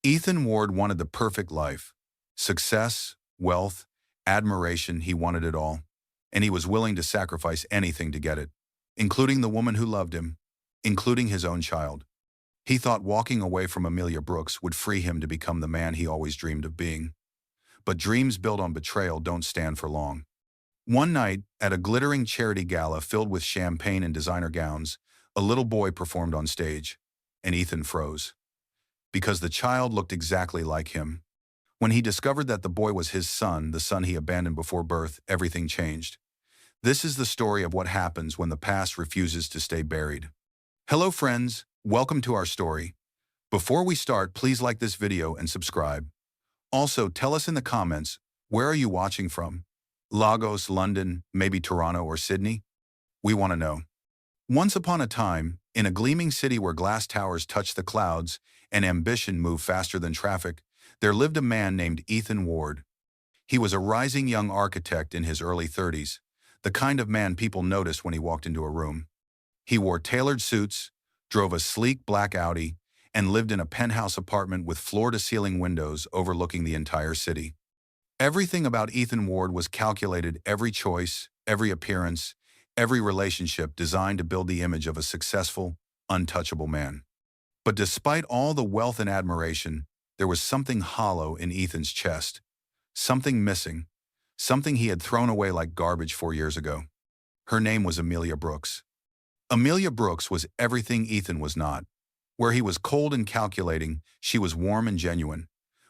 Ethan Ward wanted the perfect life. Success, wealth, admiration, he wanted it all. And he was willing to sacrifice anything to get it, including the woman who loved him, including his own child. He thought walking away from Amelia Brooks would free him to become the man he always dreamed of being. But dreams built on betrayal don't stand for long. One night, at a glittering charity gala filled with champagne and designer gowns, a little boy performed on stage, and Ethan froze. Because the child looked exactly like him. When he discovered that the boy was his son, the son he abandoned before birth, everything changed. This is the story of what happens when the past refuses to stay buried. Hello friends, welcome to our story. Before we start, please like this video and subscribe. Also, tell us in the comments, where are you watching from? Lagos, London, maybe Toronto or Sydney? We want to know. Once upon a time, in a gleaming city where glass towers touched the clouds and ambition moved faster than traffic, there lived a man named Ethan Ward. He was a rising young architect in his early 30s, the kind of man people noticed when he walked into a room. He wore tailored suits, drove a sleek black Audi, and lived in a penthouse apartment with floor-to-ceiling windows overlooking the entire city. Everything about Ethan Ward was calculated, every choice, every appearance, every relationship designed to build the image of a successful, untouchable man. But despite all the wealth and admiration, there was something hollow in Ethan's chest, something missing, something he had thrown away like garbage 4 years ago. Her name was Amelia Brooks. Amelia Brooks was everything Ethan was not. Where he was cold and calculating, she was warm and genuine.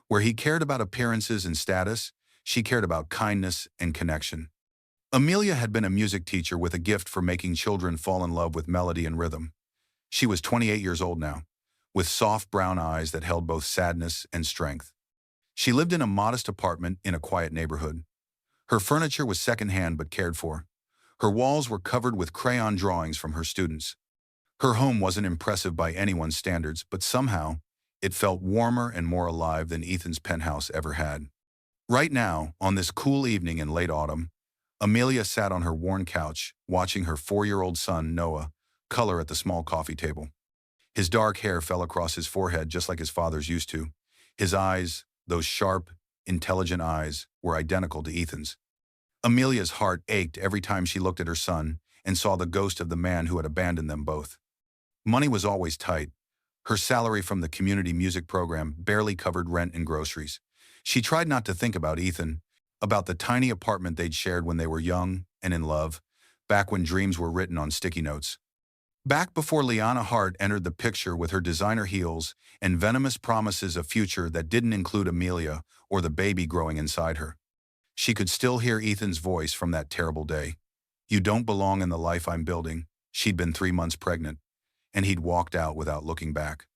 Where he cared about appearances and status, she cared about kindness and connection. Amelia had been a music teacher with a gift for making children fall in love with melody and rhythm. She was 28 years old now, with soft brown eyes that held both sadness and strength. She lived in a modest apartment in a quiet neighborhood. Her furniture was secondhand but cared for. Her walls were covered with crayon drawings from her students. Her home wasn't impressive by anyone's standards, but somehow, it felt warmer and more alive than Ethan's penthouse ever had. Right now, on this cool evening in late autumn, Amelia sat on her worn couch, watching her 4-year-old son, Noah, color at the small coffee table. His dark hair fell across his forehead just like his father's used to. His eyes, those sharp, intelligent eyes, were identical to Ethan's. Amelia's heart ached every time she looked at her son and saw the ghost of the man who had abandoned them both. Money was always tight. Her salary from the community music program barely covered rent and groceries. She tried not to think about Ethan, about the tiny apartment they'd shared when they were young and in love, back when dreams were written on sticky notes. Back before Liana Hart entered the picture with her designer heels and venomous promises of future that didn't include Amelia or the baby growing inside her. She could still hear Ethan's voice from that terrible day. "You don't belong in the life I'm building." She'd been 3 months pregnant, and he'd walked out without looking back.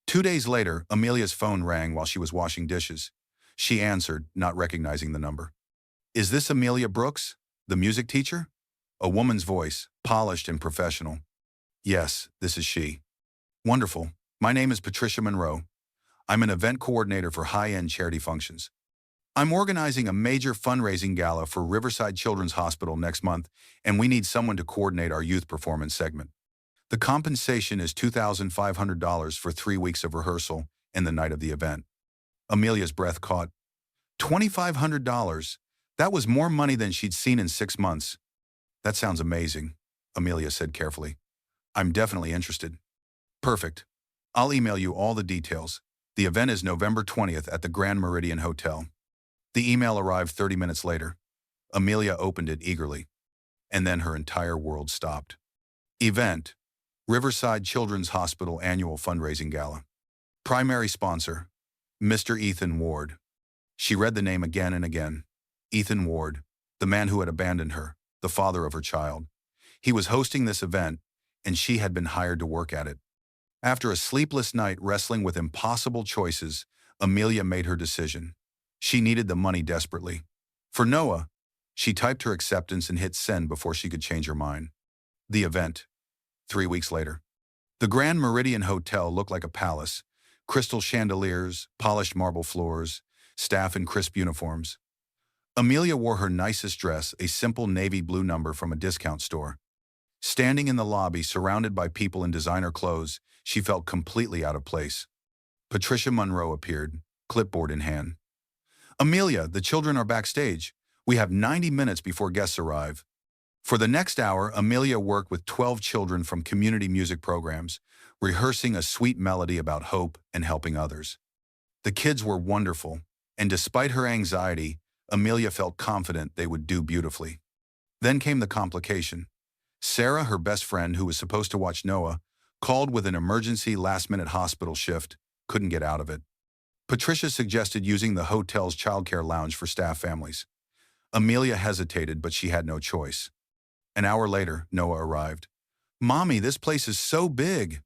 2 days later, Amelia's phone rang while she was washing dishes. She answered, not recognizing the number. "Is this Amelia Brooks, the music teacher?" A woman's voice, polished and professional. "Yes, this is she." "Wonderful. My name is Patricia Monroe. I'm an event coordinator for high-end charity functions. I'm organizing a major fundraising gala for Riverside Children's Hospital next month, and we need someone to coordinate our youth performance segment. The compensation is $2,500 for 3 weeks of rehearsal and the night of the event." Amelia's breath caught. $2,500? That was more money than she'd seen in 6 months. "That sounds amazing," Amelia said carefully. "I'm definitely interested." "Perfect. I'll email you all the details. The event is November 20th at the Grand Meridian Hotel." The email arrived 30 minutes later. Amelia opened it eagerly. And then her entire world stopped. Event: Riverside Children's Hospital Annual Fundraising Gala. Primary sponsor: Mr. Ethan Ward. She read the name again and again. Ethan Ward, the man who had abandoned her, the father of her child. He was hosting this event, and she had been hired to work at it. After a sleepless night wrestling with impossible choices, Amelia made her decision. She needed the money desperately. For Noah, she typed her acceptance and hit send before she could change her mind. The event: 3 weeks later. The Grand Meridian Hotel looked like a palace. Crystal chandeliers, polished marble floors, staff in crisp uniforms. Amelia wore her nicest dress, a simple navy blue number from a discount store. Standing in the lobby, surrounded by people in designer clothes, she felt completely out of place. Patricia Monroe appeared, clipboard in hand. Amelia, the children are backstage. We have 90 minutes before guests arrive. For the next hour, Amelia worked with 12 children from community music programs, rehearsing a sweet melody about hope and helping others. The kids were wonderful, and despite her anxiety, Amelia felt confident they would do beautifully. Then came the complication. Sarah, her best friend who was supposed to watch Noah, called with an emergency last-minute hospital shift, couldn't get out of it. Patricia suggested using the hotel's childcare lounge for staff families. Amelia hesitated, but she had no choice. An hour later, Noah arrived. "Mommy, this place is so big."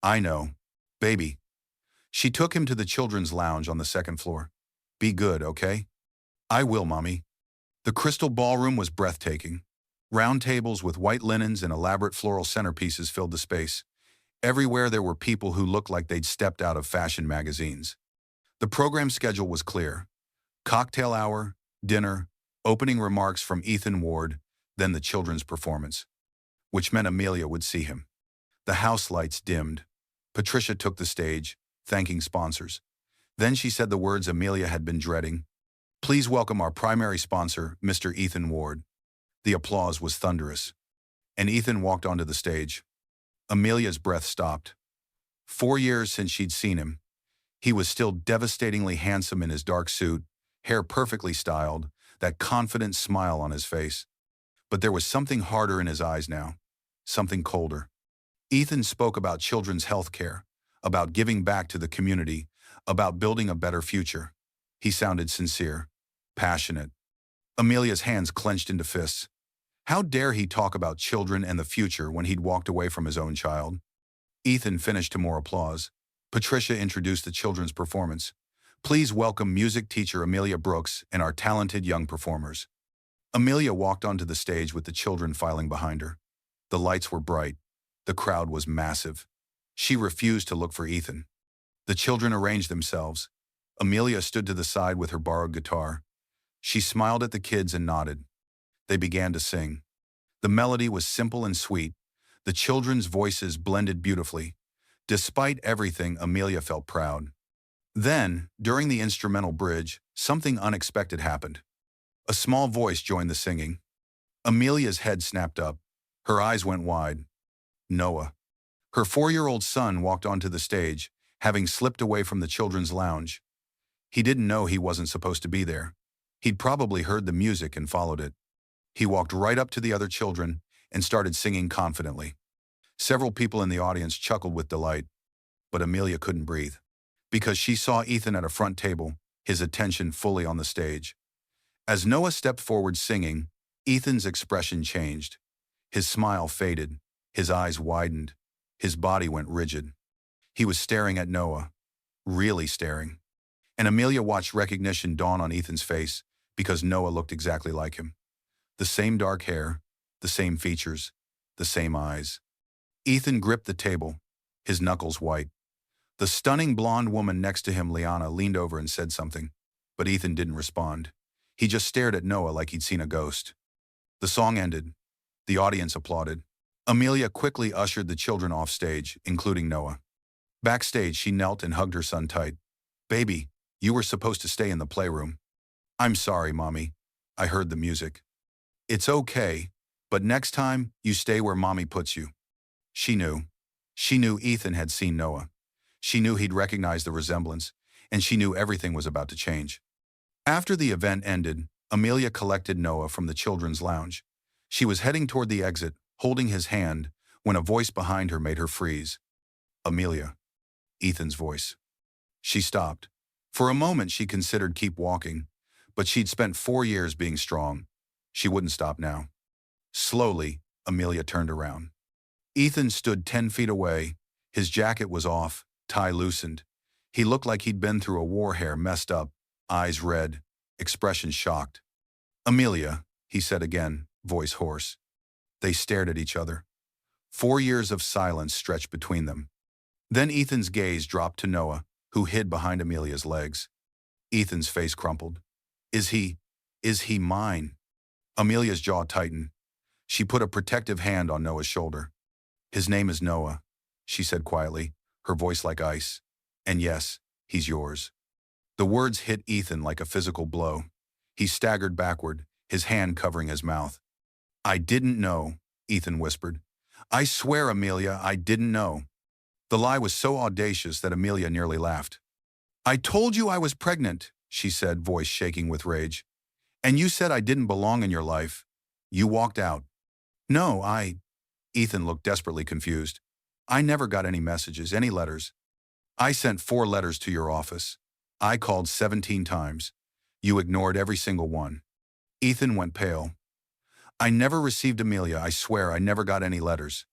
"I know. Baby." She took him to the children's lounge on the second floor. "Be good, okay?" "I will, Mommy." The crystal ballroom was breathtaking. Round tables with white linens and elaborate floral centerpieces filled the space. Everywhere there were people who looked like they'd stepped out of fashion magazines. The program schedule was clear. Cocktail hour, dinner, opening remarks from Ethan Ward, then the children's performance, which meant Amelia would see him. The house lights dimmed. Patricia took the stage, thanking sponsors. Then she said the words Amelia had been dreading. "Please welcome our primary sponsor, Mr. Ethan Ward." The applause was thunderous. And Ethan walked onto the stage. Amelia's breath stopped. 4 years since she'd seen him. He was still devastatingly handsome in his dark suit, hair perfectly styled, that confident smile on his face. But there was something harder in his eyes now, something colder. Ethan spoke about children's health care, about giving back to the community, about building a better future. He sounded sincere, passionate. Amelia's hands clenched into fists. How dare he talk about children and the future when he'd walked away from his own child? Ethan finished to more applause. Patricia introduced the children's performance. "Please welcome music teacher Amelia Brooks and our talented young performers." Amelia walked onto the stage with the children filing behind her. The lights were bright. The crowd was massive. She refused to look for Ethan. The children arranged themselves. Amelia stood to the side with her borrowed guitar. She smiled at the kids and nodded. They began to sing. The melody was simple and sweet. The children's voices blended beautifully. Despite everything, Amelia felt proud. Then, during the instrumental bridge, something unexpected happened. A small voice joined the singing. Amelia's head snapped up. Her eyes went wide. Noah. Her 4-year-old son walked onto the stage, having slipped away from the children's lounge. He didn't know he wasn't supposed to be there. He'd probably heard the music and followed it. He walked right up to the other children and started singing confidently. Several people in the audience chuckled with delight, but Amelia couldn't breathe. Because she saw Ethan at a front table, his attention fully on the stage. As Noah stepped forward singing, Ethan's expression changed. His smile faded, his eyes widened, his body went rigid. He was staring at Noah, really staring. And Amelia watched recognition dawn on Ethan's face because Noah looked exactly like him. The same dark hair, the same features, the same eyes. Ethan gripped the table, his knuckles white. The stunning blonde woman next to him, Liana, leaned over and said something, but Ethan didn't respond. He just stared at Noah like he'd seen a ghost. The song ended. The audience applauded. Amelia quickly ushered the children off stage, including Noah. Backstage, she knelt and hugged her son tight. "Baby, you were supposed to stay in the playroom." "I'm sorry, Mommy. I heard the music." "It's okay, but next time, you stay where Mommy puts you." She knew. She knew Ethan had seen Noah. She knew he'd recognized the resemblance, and she knew everything was about to change. After the event ended, Amelia collected Noah from the children's lounge. She was heading toward the exit, holding his hand, when a voice behind her made her freeze. "Amelia." Ethan's voice. She stopped. For a moment she considered keep walking, but she'd spent 4 years being strong. She wouldn't stop now. Slowly, Amelia turned around. Ethan stood 10 feet away. His jacket was off, tie loosened. He looked like he'd been through a war, hair messed up, eyes red, expression shocked. "Amelia," he said again, voice hoarse. They stared at each other. 4 years of silence stretched between them. Then Ethan's gaze dropped to Noah, who hid behind Amelia's legs. Ethan's face crumpled. Is he mine?" Amelia's jaw tightened. She put a protective hand on Noah's shoulder. "His name is Noah," she said quietly, her voice like ice. And yes, he's yours. The words hit Ethan like a physical blow. He staggered backward, his hand covering his mouth. I didn't know, Ethan whispered. I swear, Amelia, I didn't know. The lie was so audacious that Amelia nearly laughed. I told you I was pregnant, she said, voice shaking with rage. And you said I didn't belong in your life. You walked out. No, Ethan looked desperately confused. I never got any messages, any letters. I sent 4 letters to your office. I called 17 times. You ignored every single one. Ethan went pale. I never received Amelia, I swear I never got any letters.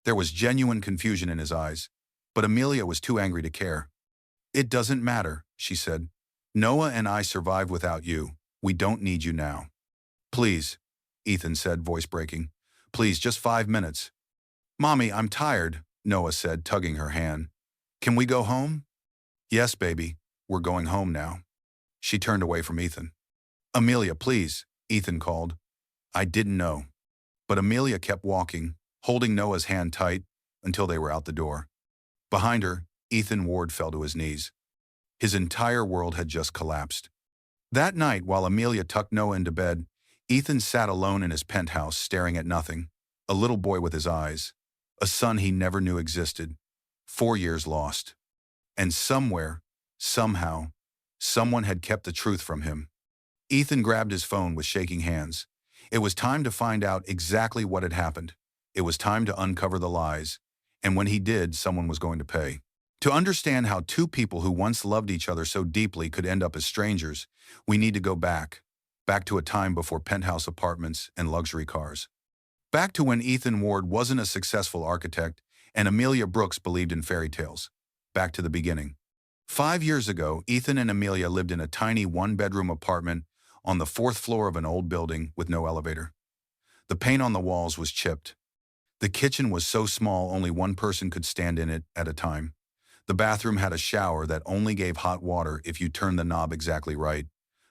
There was genuine confusion in his eyes, but Amelia was too angry to care. It doesn't matter, she said. Noah and I survived without you. We don't need you now. Please, Ethan said, voice breaking. Please, just 5 minutes. Mommy, I'm tired, Noah said, tugging her hand. Can we go home? Yes, baby, we're going home now. She turned away from Ethan. Amelia, please, Ethan called. I didn't know. But Amelia kept walking, holding Noah's hand tight until they were out the door. Behind her, Ethan Ward fell to his knees. His entire world had just collapsed. That night, while Amelia tucked Noah into bed, Ethan sat alone in his penthouse staring at nothing, a little boy with his eyes, a son he never knew existed, 4 years lost. And somewhere, somehow, someone had kept the truth from him. Ethan grabbed his phone with shaking hands. It was time to find out exactly what had happened. It was time to uncover the lies, and when he did, someone was going to pay. To understand how 2 people who once loved each other so deeply could end up as strangers, we need to go back to a time before penthouse apartments and luxury cars. Back to when Ethan Ward wasn't a successful architect and Amelia Brooks believed in fairy tales. Back to the beginning. 5 years ago, Ethan and Amelia lived in a tiny 1-bedroom apartment on the 4th floor of an old building with no elevator. The paint on the walls was chipped. The kitchen was so small only one person could stand in it at a time. The bathroom had a shower that only gave hot water if you turned the knob exactly right.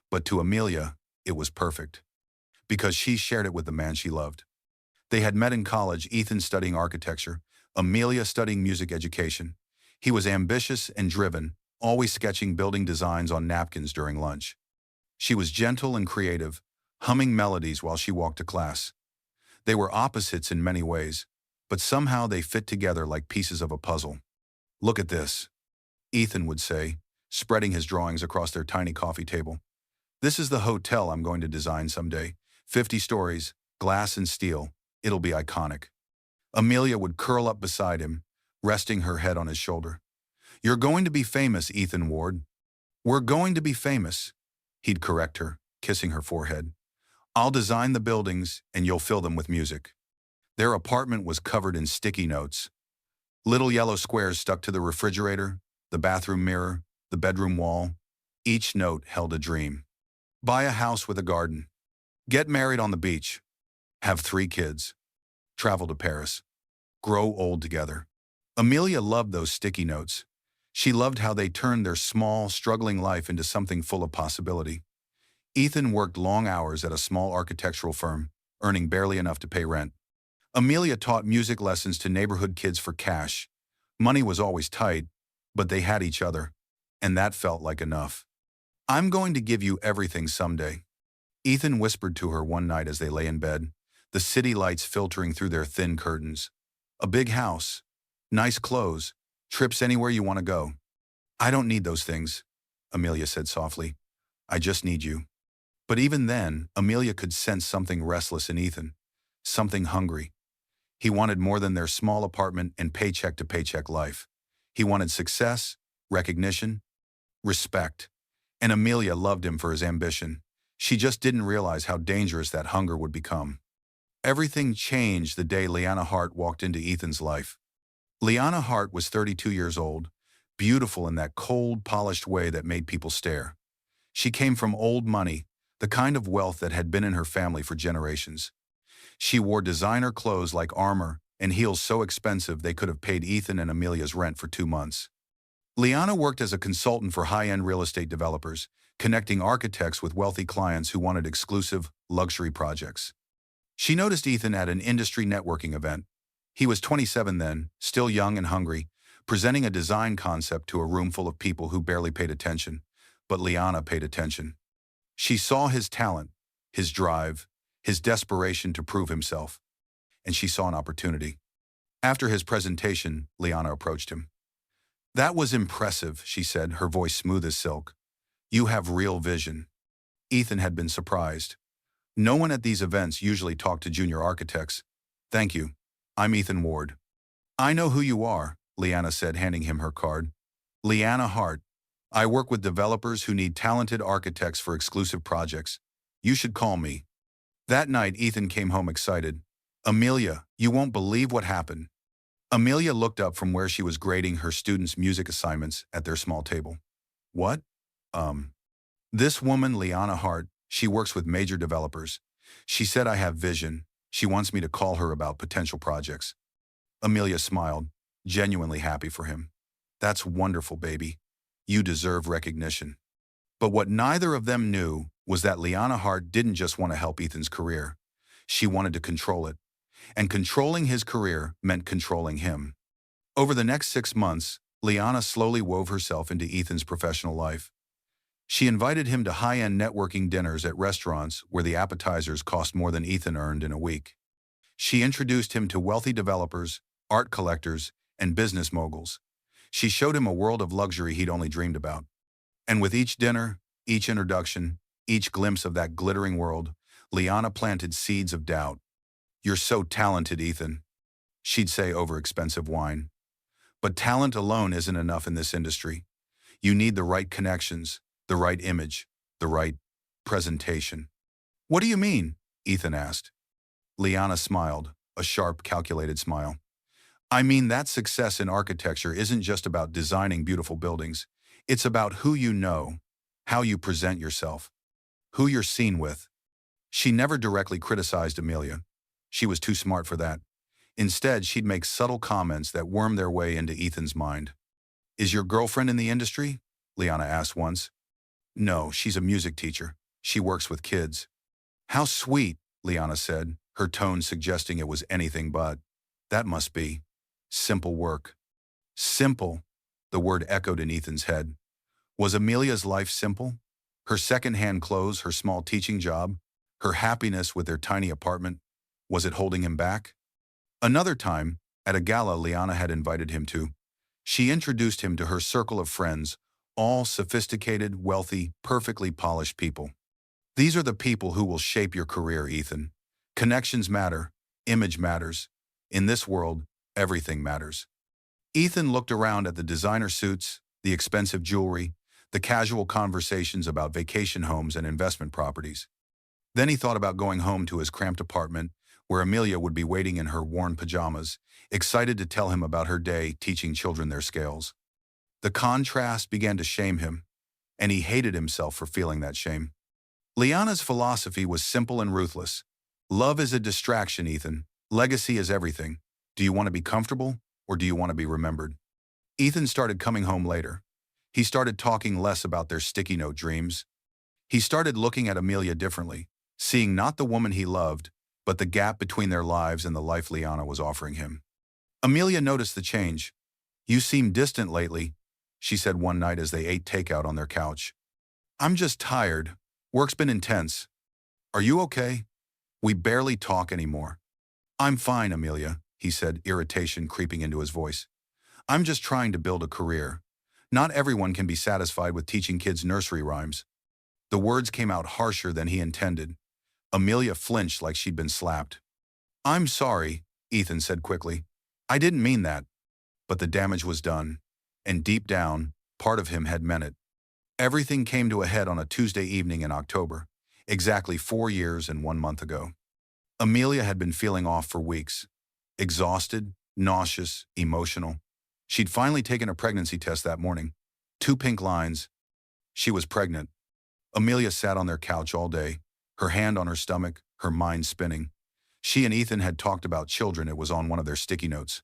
But to Amelia, it was perfect. Because she shared it with the man she loved. They had met in college, Ethan studying architecture, Amelia studying music education. He was ambitious and driven, always sketching building designs on napkins during lunch. She was gentle and creative, humming melodies while she walked to class. They were opposites in many ways, but somehow they fit together like pieces of a puzzle. Look at this, Ethan would say, spreading his drawings across their tiny coffee table. This is the hotel I'm going to design someday. 50 stories, glass and steel. It'll be iconic. Amelia would curl up beside him, resting her head on his shoulder. You're going to be famous, Ethan Ward. We're going to be famous, he'd correct her, kissing her forehead. I'll design the buildings and you'll fill them with music. Their apartment was covered in sticky notes. Little yellow squares stuck to the refrigerator, the bathroom mirror, the bedroom wall. Each note held a dream. Buy a house with a garden. Get married on the beach. Have 3 kids. Travel to Paris. Grow old together. Amelia loved those sticky notes. She loved how they turned their small, struggling life into something full of possibility. Ethan worked long hours at a small architectural firm, earning barely enough to pay rent. Amelia taught music lessons to neighborhood kids for cash. Money was always tight, but they had each other, and that felt like enough. I'm going to give you everything someday, Ethan whispered to her one night as they lay in bed, the city lights filtering through their thin curtains. A big house, nice clothes, trips anywhere you want to go. I don't need those things, Amelia said softly. I just need you. But even then, Amelia could sense something restless in Ethan, something hungry. He wanted more than their small apartment and paycheck-to-paycheck life. He wanted success, recognition, respect. And Amelia loved him for his ambition. She just didn't realize how dangerous that hunger would become. Everything changed the day Liana Hart walked into Ethan's life. Liana Hart was 32 years old, beautiful in that cold, polished way that made people stare. She came from old money, the kind of wealth that had been in her family for generations. She wore designer clothes like armor and heels so expensive they could have paid Ethan and Amelia's rent for 2 months. Liana worked as a consultant for high-end real estate developers, connecting architects with wealthy clients who wanted exclusive, luxury projects. She noticed Ethan at an industry networking event. He was 27 then, still young and hungry, presenting a design concept to a room full of people who barely paid attention. But Liana paid attention. She saw his talent, his drive, his desperation to prove himself, and she saw an opportunity. After his presentation, Liana approached him. "That was impressive," she said, her voice smooth as silk. "You have real vision." Ethan had been surprised. No one at these events usually talked to junior architects. "Thank you. I'm Ethan Ward." "I know who you are," Liana said, handing him her card. "Liana Hart. I work with developers who need talented architects for exclusive projects. You should call me." That night, Ethan came home excited. "Amelia, you won't believe what happened." Amelia looked up from where she was grading her students' music assignments at their small table. "What? This woman, Liana Hart, she works with major developers. She said I have vision. She wants me to call her about potential projects." Amelia smiled, genuinely happy for him. "That's wonderful, baby. You deserve recognition." But what neither of them knew was that Liana Hart didn't just want to help Ethan's career. She wanted to control it. And controlling his career meant controlling him. Over the next 6 months, Liana slowly wove herself into Ethan's professional life. She invited him to high-end networking dinners at restaurants where the appetizers cost more than Ethan earned in a week. She introduced him to wealthy developers, art collectors, and business moguls. She showed him a world of luxury he'd only dreamed about. And with each dinner, each introduction, each glimpse of that glittering world, Liana planted seeds of doubt. "You're so talented, Ethan," she'd say over expensive wine. "But talent alone isn't enough in this industry. You need the right connections, the right image, the right presentation." "What do you mean?" Ethan asked. Liana smiled, a sharp, calculated smile. "I mean that success in architecture isn't just about designing beautiful buildings. It's about who you know, how you present yourself, who you're seen with." She never directly criticized Amelia. She was too smart for that. Instead, she'd make subtle comments that wormed their way into Ethan's mind. "Is your girlfriend in the industry?" Liana asked once. "No, she's a music teacher. She works with kids." "How sweet," Liana said, her tone suggesting it was anything but. "That must be simple work." Simple, the word echoed in Ethan's head. Was Amelia's life simple? Her second-hand clothes, her small teaching job, her happiness with their tiny apartment, was it holding him back? Another time, at a gala Liana had invited him to, she introduced him to her circle of friends, all sophisticated, wealthy, perfectly polished people. "These are the people who will shape your career, Ethan. Connections matter, image matters. In this world, everything matters." Ethan looked around at the designer suits, the expensive jewelry, the casual conversations about vacation homes and investment properties. Then he thought about going home to his cramped apartment, where Amelia would be waiting in her worn pajamas, excited to tell him about her day teaching children their scales. The contrast began to shame him, and he hated himself for feeling that shame. Liana's philosophy was simple and ruthless. "Love is a distraction, Ethan. Legacy is everything. Do you want to be comfortable, or do you want to be remembered?" Ethan started coming home later. He started talking less about their sticky note dreams. He started looking at Amelia differently, seeing not the woman he loved, but the gap between their lives and the life Liana was offering him. Amelia noticed the change. "You seem distant lately," she said one night as they ate takeout on their couch. "I'm just tired. Work's been intense. Are you okay?" "We barely talk anymore." "I'm fine, Amelia," he said, irritation creeping into his voice. "I'm just trying to build a career. Not everyone can be satisfied with teaching kids nursery rhymes." The words came out harsher than he intended. Amelia flinched like she'd been slapped. "I'm sorry," Ethan said quickly. "I didn't mean that." But the damage was done, and deep down, part of him had meant it. Everything came to a head on a Tuesday evening in October, exactly 4 years and 1 month ago. Amelia had been feeling off for weeks. Exhausted, nauseous, emotional. She'd finally taken a pregnancy test that morning. 2 pink lines. She was pregnant. Amelia sat on their couch all day, her hand on her stomach, her mind spinning. She and Ethan had talked about children. It was on one of their sticky notes.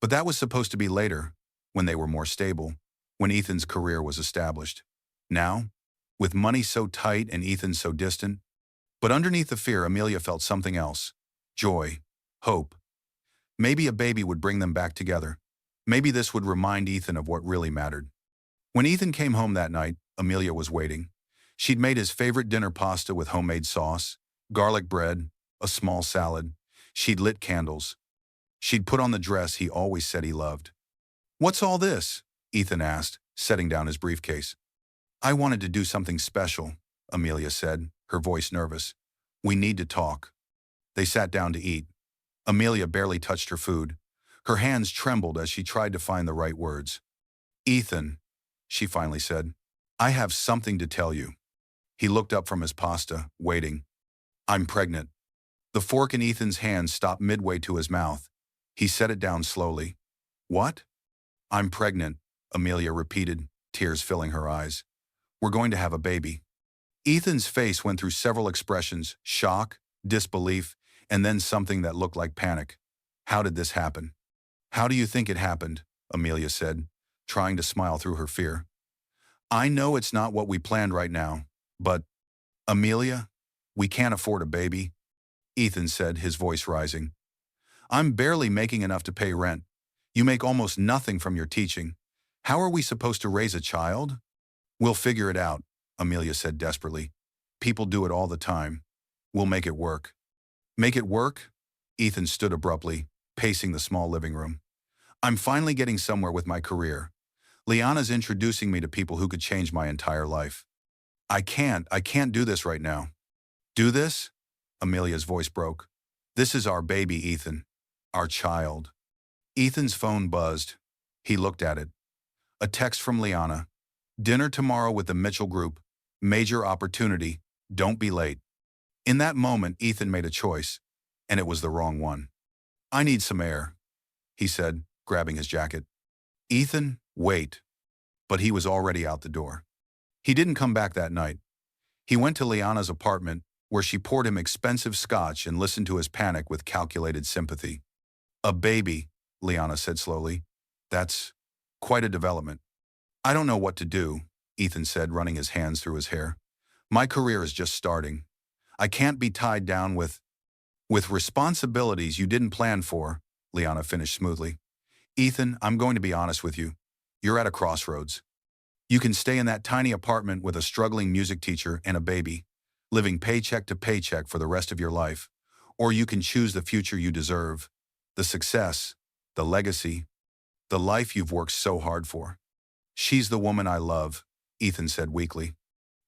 But that was supposed to be later, when they were more stable, when Ethan's career was established. Now, with money so tight and Ethan so distant. But underneath the fear, Amelia felt something else. Joy. Hope. Maybe a baby would bring them back together. Maybe this would remind Ethan of what really mattered. When Ethan came home that night, Amelia was waiting. She'd made his favorite dinner pasta with homemade sauce, garlic bread, a small salad. She'd lit candles. She'd put on the dress he always said he loved. "What's all this?" Ethan asked, setting down his briefcase. "I wanted to do something special," Amelia said, her voice nervous. "We need to talk." They sat down to eat. Amelia barely touched her food. Her hands trembled as she tried to find the right words. "Ethan," she finally said, "I have something to tell you." He looked up from his pasta, waiting. "I'm pregnant." The fork in Ethan's hand stopped midway to his mouth. He set it down slowly. "What?" "I'm pregnant," Amelia repeated, tears filling her eyes. "We're going to have a baby." Ethan's face went through several expressions: shock, disbelief, and then something that looked like panic. "How did this happen?" "How do you think it happened?" Amelia said, trying to smile through her fear. "I know it's not what we planned right now, but, Amelia, we can't afford a baby," Ethan said, his voice rising. "I'm barely making enough to pay rent. You make almost nothing from your teaching. How are we supposed to raise a child?" "We'll figure it out," Amelia said desperately. "People do it all the time. We'll make it work." "Make it work?" Ethan stood abruptly, pacing the small living room. "I'm finally getting somewhere with my career. Liana's introducing me to people who could change my entire life. I can't do this right now." "Do this?" Amelia's voice broke. "This is our baby, Ethan. Our child." Ethan's phone buzzed. He looked at it. A text from Liana. "Dinner tomorrow with the Mitchell Group. Major opportunity. Don't be late." In that moment, Ethan made a choice, and it was the wrong one. "I need some air," he said, grabbing his jacket. "Ethan, wait." But he was already out the door. He didn't come back that night. He went to Liana's apartment, where she poured him expensive scotch and listened to his panic with calculated sympathy. "A baby," Liana said slowly. "That's quite a development." "I don't know what to do," Ethan said, running his hands through his hair. "My career is just starting. I can't be tied down with responsibilities you didn't plan for," Liana finished smoothly. "Ethan, I'm going to be honest with you. You're at a crossroads. You can stay in that tiny apartment with a struggling music teacher and a baby, living paycheck to paycheck for the rest of your life, or you can choose the future you deserve, the success, the legacy, the life you've worked so hard for." "She's the woman I love," Ethan said weakly.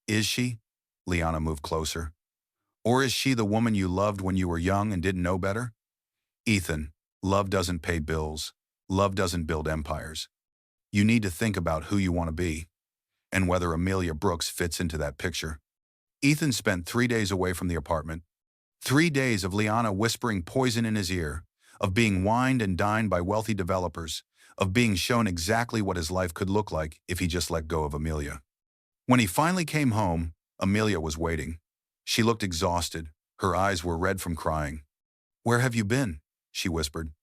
"Is she?" Liana moved closer. "Or is she the woman you loved when you were young and didn't know better?" "Ethan, love doesn't pay bills. Love doesn't build empires. You need to think about who you want to be, and whether Amelia Brooks fits into that picture." Ethan spent 3 days away from the apartment. 3 days of Liana whispering poison in his ear, of being wined and dined by wealthy developers, of being shown exactly what his life could look like if he just let go of Amelia. When he finally came home, Amelia was waiting. She looked exhausted. Her eyes were red from crying. "Where have you been?" she whispered.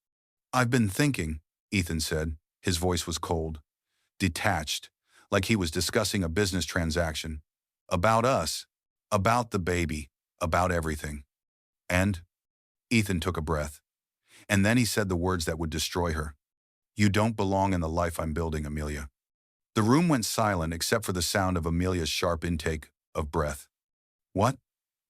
"I've been thinking," Ethan said. His voice was cold, detached, like he was discussing a business transaction. "About us, about the baby, about everything." "And?" Ethan took a breath. And then he said the words that would destroy her. "You don't belong in the life I'm building, Amelia." The room went silent except for the sound of Amelia's sharp intake of breath. "What?"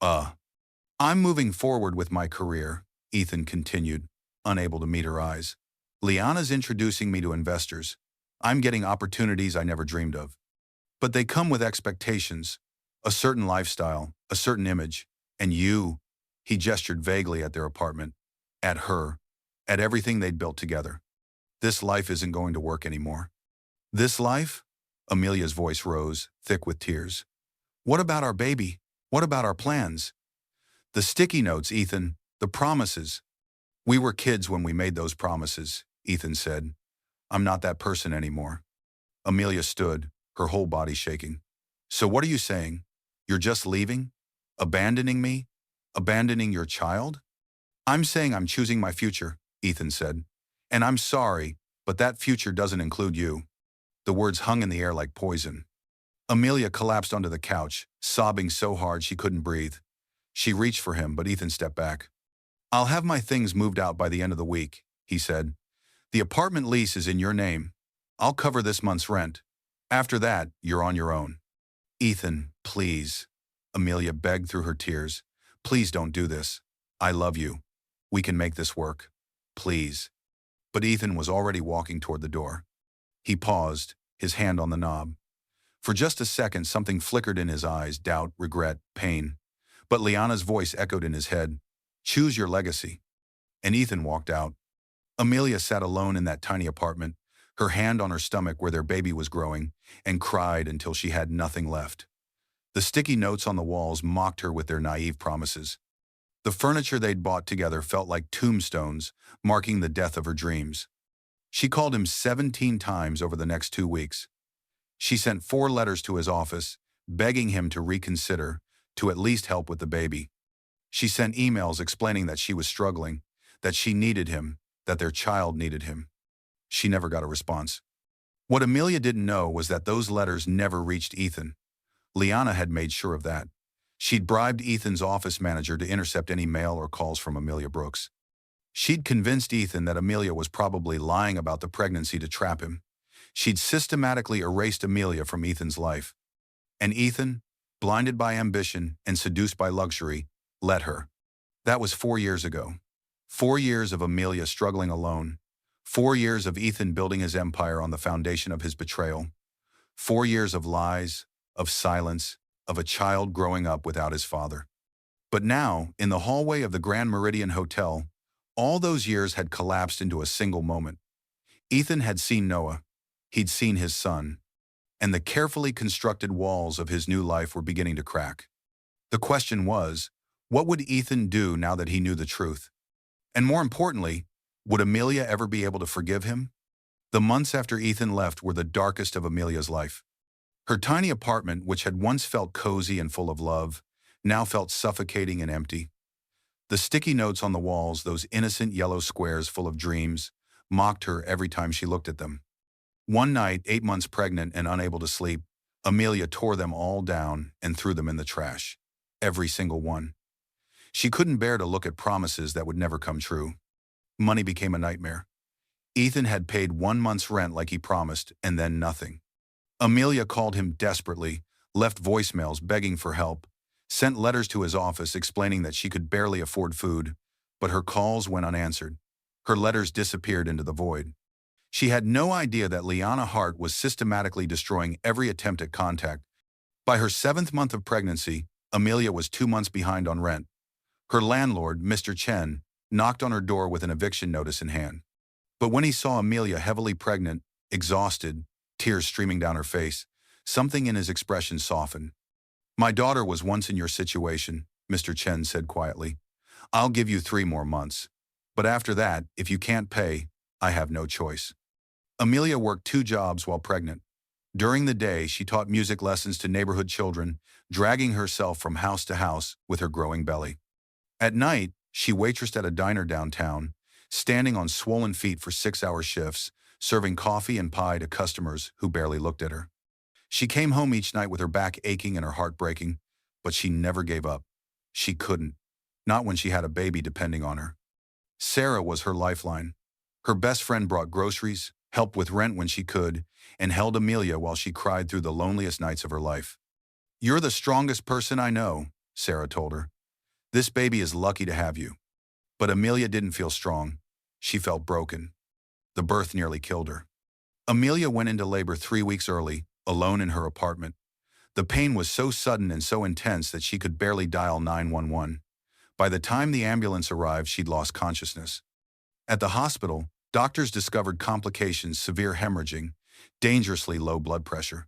"I'm moving forward with my career," Ethan continued, unable to meet her eyes. "Liana's introducing me to investors. I'm getting opportunities I never dreamed of. But they come with expectations, a certain lifestyle, a certain image. And you," he gestured vaguely at their apartment, at her, at everything they'd built together. "This life isn't going to work anymore." "This life?" Amelia's voice rose, thick with tears. "What about our baby? What about our plans?" "The sticky notes, Ethan, the promises." "We were kids when we made those promises," Ethan said. "I'm not that person anymore." Amelia stood, her whole body shaking. "So what are you saying? You're just leaving? Abandoning me? Abandoning your child?" "I'm saying I'm choosing my future," Ethan said. "And I'm sorry, but that future doesn't include you." The words hung in the air like poison. Amelia collapsed onto the couch, sobbing so hard she couldn't breathe. She reached for him, but Ethan stepped back. "I'll have my things moved out by the end of the week," he said. The apartment lease is in your name. I'll cover this month's rent. After that, you're on your own. Ethan, please. Amelia begged through her tears. Please don't do this. I love you. We can make this work. Please. But Ethan was already walking toward the door. He paused, his hand on the knob. For just a second, something flickered in his eyes, doubt, regret, pain. But Liana's voice echoed in his head. Choose your legacy. And Ethan walked out. Amelia sat alone in that tiny apartment, her hand on her stomach where their baby was growing, and cried until she had nothing left. The sticky notes on the walls mocked her with their naive promises. The furniture they'd bought together felt like tombstones, marking the death of her dreams. She called him 17 times over the next 2 weeks. She sent 4 letters to his office, begging him to reconsider, to at least help with the baby. She sent emails explaining that she was struggling, that she needed him, that their child needed him. She never got a response. What Amelia didn't know was that those letters never reached Ethan. Liana had made sure of that. She'd bribed Ethan's office manager to intercept any mail or calls from Amelia Brooks. She'd convinced Ethan that Amelia was probably lying about the pregnancy to trap him. She'd systematically erased Amelia from Ethan's life. And Ethan, blinded by ambition and seduced by luxury, let her. That was 4 years ago. 4 years of Amelia struggling alone. 4 years of Ethan building his empire on the foundation of his betrayal. 4 years of lies, of silence, of a child growing up without his father. But now, in the hallway of the Grand Meridian Hotel, all those years had collapsed into a single moment. Ethan had seen Noah. He'd seen his son. And the carefully constructed walls of his new life were beginning to crack. The question was, what would Ethan do now that he knew the truth? And more importantly, would Amelia ever be able to forgive him? The months after Ethan left were the darkest of Amelia's life. Her tiny apartment, which had once felt cozy and full of love, now felt suffocating and empty. The sticky notes on the walls, those innocent yellow squares full of dreams, mocked her every time she looked at them. One night, 8 months pregnant and unable to sleep, Amelia tore them all down and threw them in the trash. Every single one. She couldn't bear to look at promises that would never come true. Money became a nightmare. Ethan had paid 1 month's rent like he promised, and then nothing. Amelia called him desperately, left voicemails begging for help, sent letters to his office explaining that she could barely afford food, but her calls went unanswered. Her letters disappeared into the void. She had no idea that Liana Hart was systematically destroying every attempt at contact. By her 7th month of pregnancy, Amelia was 2 months behind on rent. Her landlord, Mr. Chen, knocked on her door with an eviction notice in hand. But when he saw Amelia heavily pregnant, exhausted, tears streaming down her face, something in his expression softened. My daughter was once in your situation, Mr. Chen said quietly. I'll give you 3 more months. But after that, if you can't pay, I have no choice. Amelia worked 2 jobs while pregnant. During the day, she taught music lessons to neighborhood children, dragging herself from house to house with her growing belly. At night, she waitressed at a diner downtown, standing on swollen feet for 6-hour shifts, serving coffee and pie to customers who barely looked at her. She came home each night with her back aching and her heart breaking, but she never gave up. She couldn't. Not when she had a baby depending on her. Sarah was her lifeline. Her best friend brought groceries, helped with rent when she could, and held Amelia while she cried through the loneliest nights of her life. You're the strongest person I know, Sarah told her. This baby is lucky to have you. But Amelia didn't feel strong. She felt broken. The birth nearly killed her. Amelia went into labor 3 weeks early, alone in her apartment. The pain was so sudden and so intense that she could barely dial 911. By the time the ambulance arrived, she'd lost consciousness. At the hospital, doctors discovered complications, severe hemorrhaging, dangerously low blood pressure.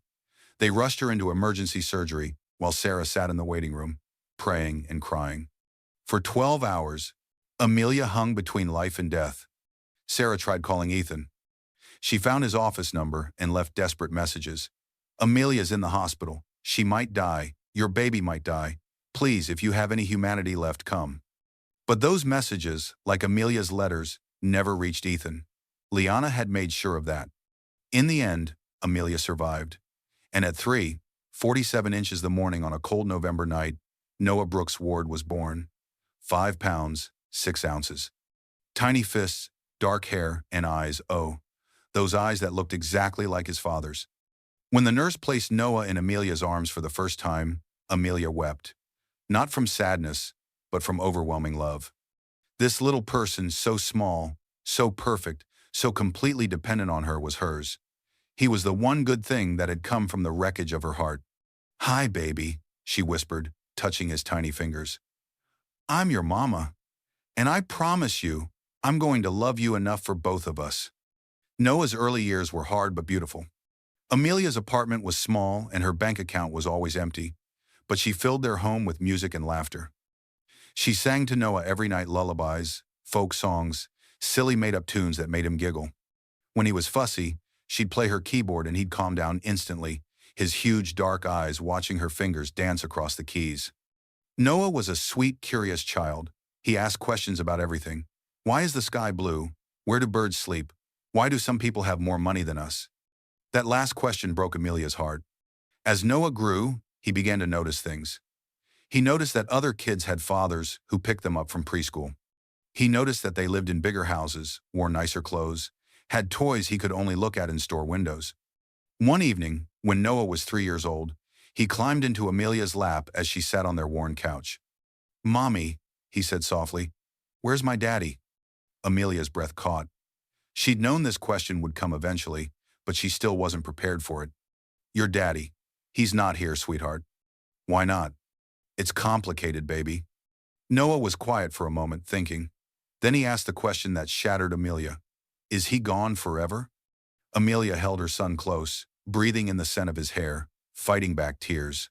They rushed her into emergency surgery while Sarah sat in the waiting room, praying and crying. For 12 hours, Amelia hung between life and death. Sarah tried calling Ethan. She found his office number and left desperate messages. Amelia's in the hospital. She might die. Your baby might die. Please, if you have any humanity left, come. But those messages, like Amelia's letters, never reached Ethan. Liana had made sure of that. In the end, Amelia survived. And at 3:47 inches the morning on a cold November night, Noah Brooks Ward was born. 5 pounds, 6 ounces. Tiny fists, dark hair, and eyes, oh, those eyes that looked exactly like his father's. When the nurse placed Noah in Amelia's arms for the first time, Amelia wept. Not from sadness, but from overwhelming love. This little person, so small, so perfect, so completely dependent on her, was hers. He was the one good thing that had come from the wreckage of her heart. "Hi, baby," she whispered, touching his tiny fingers. "I'm your mama, and I promise you, I'm going to love you enough for both of us." Noah's early years were hard but beautiful. Amelia's apartment was small and her bank account was always empty, but she filled their home with music and laughter. She sang to Noah every night lullabies, folk songs, silly made-up tunes that made him giggle. When he was fussy, she'd play her keyboard and he'd calm down instantly, his huge dark eyes watching her fingers dance across the keys. Noah was a sweet, curious child. He asked questions about everything. Why is the sky blue? Where do birds sleep? Why do some people have more money than us? That last question broke Amelia's heart. As Noah grew, he began to notice things. He noticed that other kids had fathers who picked them up from preschool. He noticed that they lived in bigger houses, wore nicer clothes, had toys he could only look at in store windows. One evening, when Noah was 3 years old, he climbed into Amelia's lap as she sat on their worn couch. "Mommy," he said softly, "where's my daddy?" Amelia's breath caught. She'd known this question would come eventually, but she still wasn't prepared for it. "Your daddy. He's not here, sweetheart." "Why not?" "It's complicated, baby." Noah was quiet for a moment, thinking. Then he asked the question that shattered Amelia. "Is he gone forever?" Amelia held her son close, breathing in the scent of his hair, fighting back tears.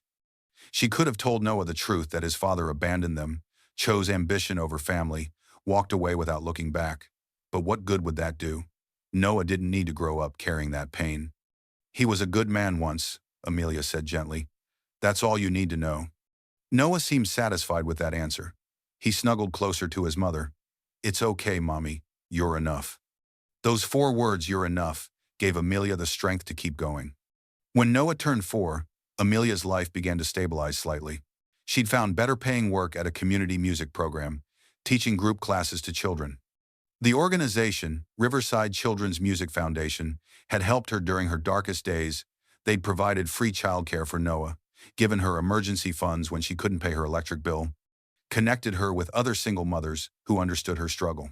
She could have told Noah the truth that his father abandoned them, chose ambition over family, walked away without looking back. But what good would that do? Noah didn't need to grow up carrying that pain. "He was a good man once," Amelia said gently. "That's all you need to know." Noah seemed satisfied with that answer. He snuggled closer to his mother. "It's okay, Mommy. You're enough." Those 4 words, "you're enough," gave Amelia the strength to keep going. When Noah turned 4, Amelia's life began to stabilize slightly. She'd found better paying work at a community music program, teaching group classes to children. The organization, Riverside Children's Music Foundation, had helped her during her darkest days. They'd provided free childcare for Noah, given her emergency funds when she couldn't pay her electric bill, connected her with other single mothers who understood her struggle.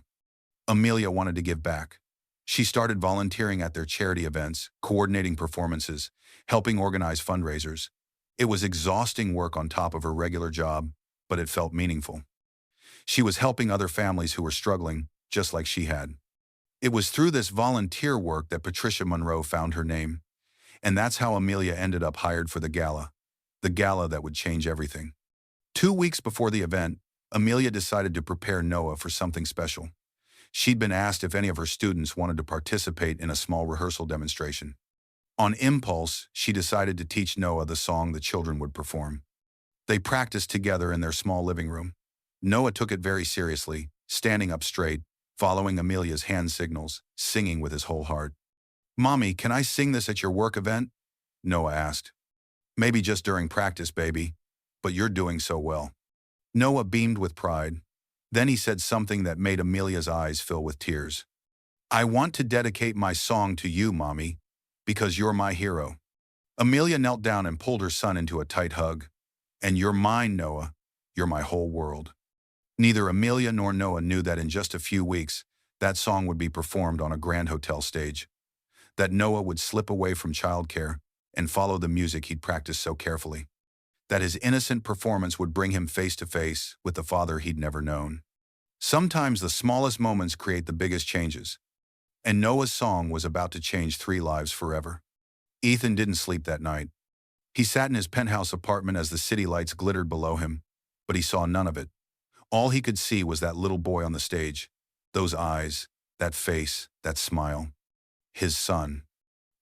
Amelia wanted to give back. She started volunteering at their charity events, coordinating performances, helping organize fundraisers. It was exhausting work on top of her regular job, but it felt meaningful. She was helping other families who were struggling, just like she had. It was through this volunteer work that Patricia Monroe found her name. And that's how Amelia ended up hired for the gala that would change everything. 2 weeks before the event, Amelia decided to prepare Noah for something special. She'd been asked if any of her students wanted to participate in a small rehearsal demonstration. On impulse, she decided to teach Noah the song the children would perform. They practiced together in their small living room. Noah took it very seriously, standing up straight, following Amelia's hand signals, singing with his whole heart. "Mommy, can I sing this at your work event?" Noah asked. "Maybe just during practice, baby, but you're doing so well." Noah beamed with pride. Then he said something that made Amelia's eyes fill with tears. "I want to dedicate my song to you, Mommy, because you're my hero." Amelia knelt down and pulled her son into a tight hug. "And you're mine, Noah. You're my whole world." Neither Amelia nor Noah knew that in just a few weeks, that song would be performed on a grand hotel stage. That Noah would slip away from childcare and follow the music he'd practiced so carefully. That his innocent performance would bring him face to face with the father he'd never known. Sometimes the smallest moments create the biggest changes. And Noah's song was about to change 3 lives forever. Ethan didn't sleep that night. He sat in his penthouse apartment as the city lights glittered below him, but he saw none of it. All he could see was that little boy on the stage, those eyes, that face, that smile. His son.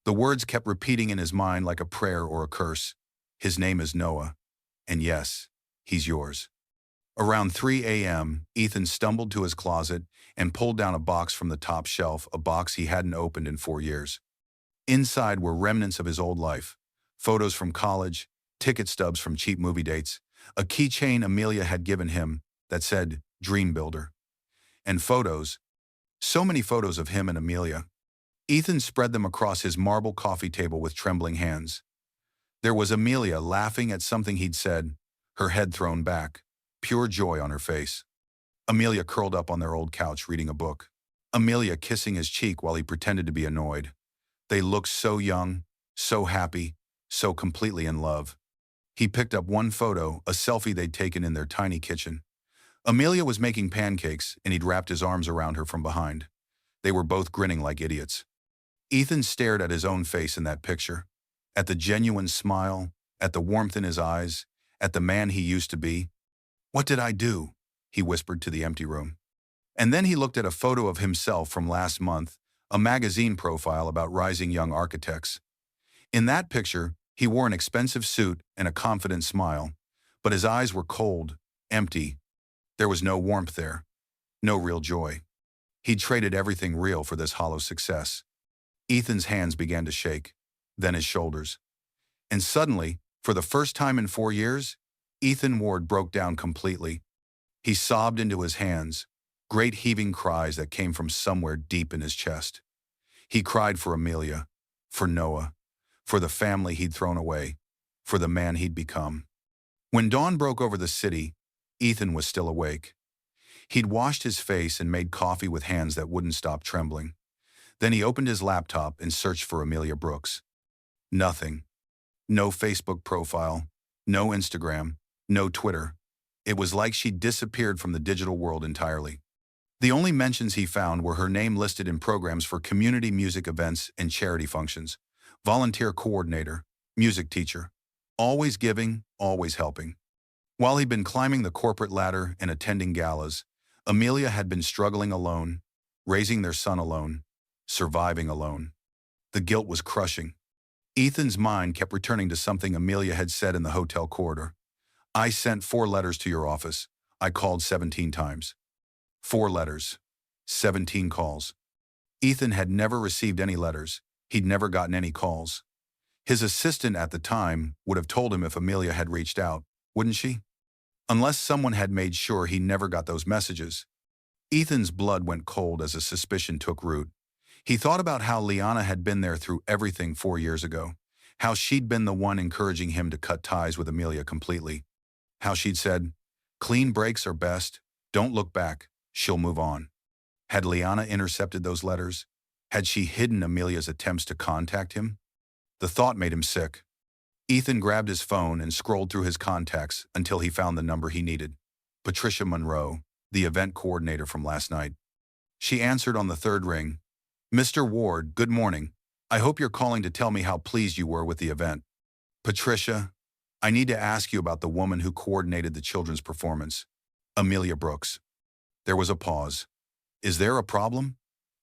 The words kept repeating in his mind like a prayer or a curse. His name is Noah, and yes, he's yours. Around 3 a.m., Ethan stumbled to his closet and pulled down a box from the top shelf, a box he hadn't opened in 4 years. Inside were remnants of his old life, photos from college, ticket stubs from cheap movie dates, a keychain Amelia had given him that said, "Dream Builder," and photos, So many photos of him and Amelia. Ethan spread them across his marble coffee table with trembling hands. There was Amelia laughing at something he'd said, her head thrown back, pure joy on her face. Amelia curled up on their old couch reading a book. Amelia kissing his cheek while he pretended to be annoyed. They looked so young, so happy, so completely in love. He picked up one photo, a selfie they'd taken in their tiny kitchen. Amelia was making pancakes, and he'd wrapped his arms around her from behind. They were both grinning like idiots. Ethan stared at his own face in that picture, at the genuine smile, at the warmth in his eyes, at the man he used to be. "What did I do?" he whispered to the empty room. And then he looked at a photo of himself from last month, a magazine profile about rising young architects. In that picture, he wore an expensive suit and a confident smile, but his eyes were cold, empty. There was no warmth there, no real joy. He'd traded everything real for this hollow success. Ethan's hands began to shake, then his shoulders. And suddenly, for the first time in 4 years, Ethan Ward broke down completely. He sobbed into his hands, great heaving cries that came from somewhere deep in his chest. He cried for Amelia, for Noah, for the family he'd thrown away, for the man he'd become. When dawn broke over the city, Ethan was still awake. He'd washed his face and made coffee with hands that wouldn't stop trembling. Then he opened his laptop and searched for Amelia Brooks. Nothing. No Facebook profile, no Instagram, no Twitter. It was like she'd disappeared from the digital world entirely. The only mentions he found were her name listed in programs for community music events and charity functions, volunteer coordinator, music teacher, always giving, always helping. While he'd been climbing the corporate ladder and attending galas, Amelia had been struggling alone, raising their son alone, surviving alone. The guilt was crushing. Ethan's mind kept returning to something Amelia had said in the hotel corridor. "I sent 4 letters to your office. I called 17 times. 4 letters. 17 calls." Ethan had never received any letters. He'd never gotten any calls. His assistant at the time would have told him if Amelia had reached out, wouldn't she? Unless someone had made sure he never got those messages. Ethan's blood went cold as a suspicion took root. He thought about how Liana had been there through everything 4 years ago, how she'd been the one encouraging him to cut ties with Amelia completely, how she'd said, "Clean breaks are best, don't look back, she'll move on." Had Liana intercepted those letters? Had she hidden Amelia's attempts to contact him? The thought made him sick. Ethan grabbed his phone and scrolled through his contacts until he found the number he needed. Patricia Monroe, the event coordinator from last night. She answered on the 3rd ring. "Mr. Ward, good morning. I hope you're calling to tell me how pleased you were with the event." "Patricia, I need to ask you about the woman who coordinated the children's performance. Amelia Brooks." There was a pause. "Is there a problem?"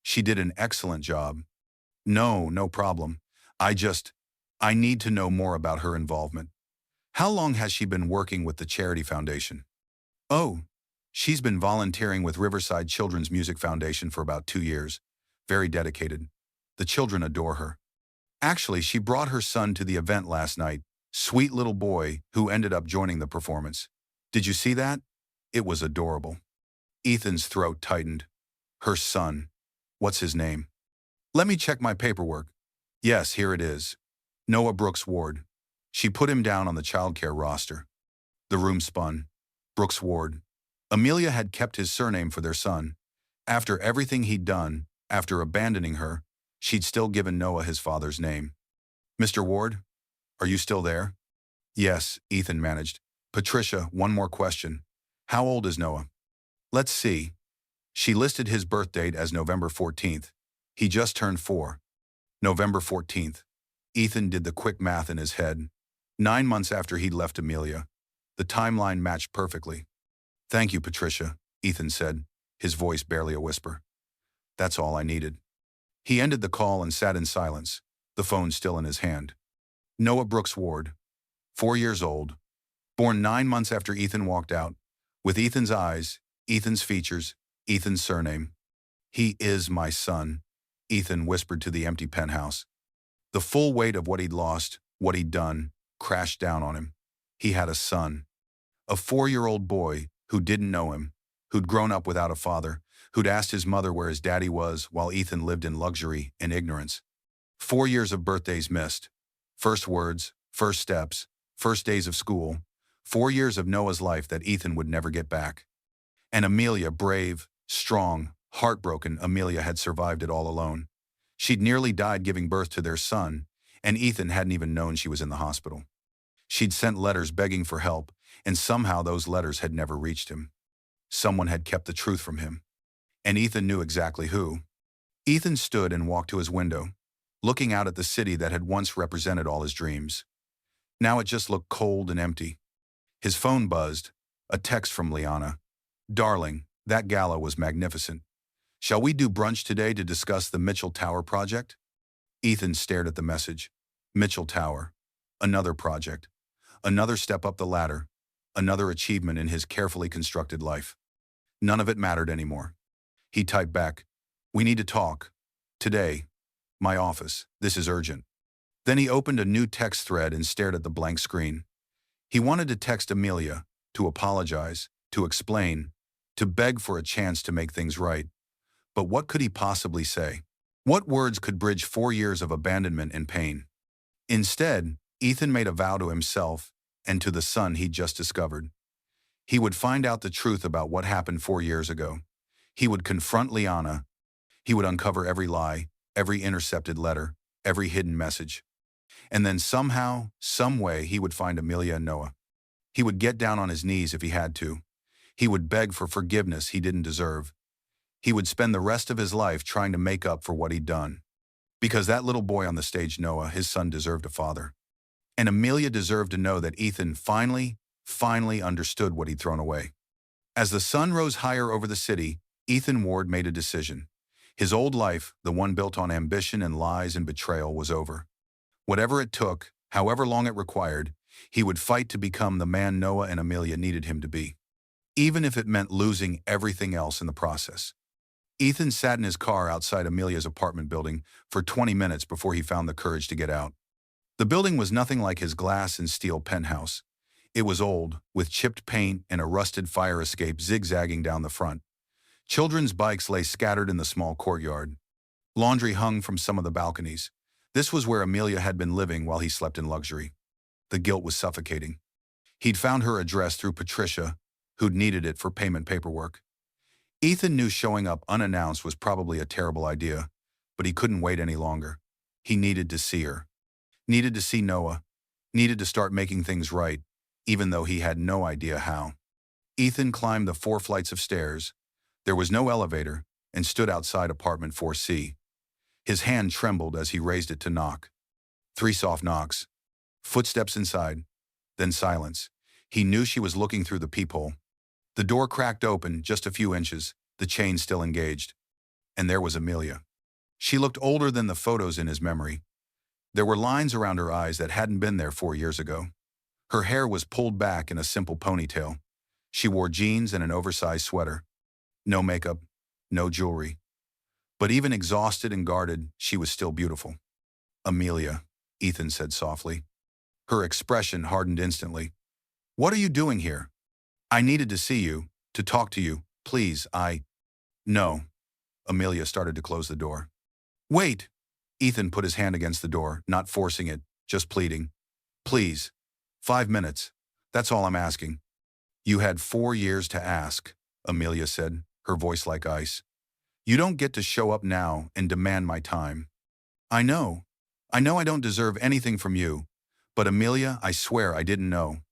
"She did an excellent job." "No, no problem. I need to know more about her involvement." "How long has she been working with the Charity Foundation?" "Oh, she's been volunteering with Riverside Children's Music Foundation for about 2 years. Very dedicated. The children adore her. Actually, she brought her son to the event last night, sweet little boy who ended up joining the performance. Did you see that? It was adorable." Ethan's throat tightened. Her son. What's his name? "Let me check my paperwork." "Yes, here it is. Noah Brooks Ward." She put him down on the childcare roster. The room spun. Brooks Ward. Amelia had kept his surname for their son. After everything he'd done, after abandoning her, she'd still given Noah his father's name. "Mr. Ward, are you still there?" "Yes," Ethan managed. "Patricia, one more question. How old is Noah?" "Let's see." She listed his birth date as November 14th. He just turned 4. November 14th. Ethan did the quick math in his head. 9 months after he'd left Amelia. The timeline matched perfectly. "Thank you, Patricia," Ethan said, his voice barely a whisper. "That's all I needed." He ended the call and sat in silence, the phone still in his hand. Noah Brooks Ward, 4 years old, born 9 months after Ethan walked out, with Ethan's eyes, Ethan's features, Ethan's surname. "He is my son," Ethan whispered to the empty penthouse. The full weight of what he'd lost, what he'd done, crashed down on him. He had a son. A 4-year-old boy who didn't know him, who'd grown up without a father, who'd asked his mother where his daddy was while Ethan lived in luxury and ignorance. 4 years of birthdays missed. First words, first steps, first days of school. 4 years of Noah's life that Ethan would never get back. And Amelia, brave, strong, heartbroken Amelia, had survived it all alone. She'd nearly died giving birth to their son, and Ethan hadn't even known she was in the hospital. She'd sent letters begging for help, and somehow those letters had never reached him. Someone had kept the truth from him. And Ethan knew exactly who. Ethan stood and walked to his window, looking out at the city that had once represented all his dreams. Now it just looked cold and empty. His phone buzzed, a text from Liana. "Darling, that gala was magnificent. Shall we do brunch today to discuss the Mitchell Tower project?" Ethan stared at the message. Mitchell Tower. Another project. Another step up the ladder. Another achievement in his carefully constructed life. None of it mattered anymore. He typed back, "We need to talk. Today. My office. This is urgent." Then he opened a new text thread and stared at the blank screen. He wanted to text Amelia, to apologize, to explain, to beg for a chance to make things right. But what could he possibly say? What words could bridge 4 years of abandonment and pain? Instead, Ethan made a vow to himself and to the son he'd just discovered. He would find out the truth about what happened 4 years ago. He would confront Liana. He would uncover every lie, every intercepted letter, every hidden message. And then somehow, some way, he would find Amelia and Noah. He would get down on his knees if he had to. He would beg for forgiveness he didn't deserve. He would spend the rest of his life trying to make up for what he'd done. Because that little boy on the stage, Noah, his son, deserved a father. And Amelia deserved to know that Ethan finally understood what he'd thrown away. As the sun rose higher over the city, Ethan Ward made a decision. His old life, the one built on ambition and lies and betrayal, was over. Whatever it took, however long it required, he would fight to become the man Noah and Amelia needed him to be. Even if it meant losing everything else in the process. Ethan sat in his car outside Amelia's apartment building for 20 minutes before he found the courage to get out. The building was nothing like his glass and steel penthouse. It was old, with chipped paint and a rusted fire escape zigzagging down the front. Children's bikes lay scattered in the small courtyard. Laundry hung from some of the balconies. This was where Amelia had been living while he slept in luxury. The guilt was suffocating. He'd found her address through Patricia, who'd needed it for payment paperwork. Ethan knew showing up unannounced was probably a terrible idea, but he couldn't wait any longer. He needed to see her. Needed to see Noah. Needed to start making things right, even though he had no idea how. Ethan climbed the 4 flights of stairs. There was no elevator, and stood outside apartment 4C. His hand trembled as he raised it to knock. 3 soft knocks. Footsteps inside. Then silence. He knew she was looking through the peephole. The door cracked open just a few inches, the chain still engaged. And there was Amelia. She looked older than the photos in his memory. There were lines around her eyes that hadn't been there 4 years ago. Her hair was pulled back in a simple ponytail. She wore jeans and an oversized sweater. No makeup, no jewelry. But even exhausted and guarded, she was still beautiful. "Amelia," Ethan said softly. Her expression hardened instantly. "What are you doing here?" "I needed to see you, to talk to you. Please, No." Amelia started to close the door. "Wait." Ethan put his hand against the door, not forcing it, just pleading. "Please. 5 minutes. That's all I'm asking." "You had 4 years to ask," Amelia said, her voice like ice. "You don't get to show up now and demand my time." I know I don't deserve anything from you, but Amelia, I swear I didn't know.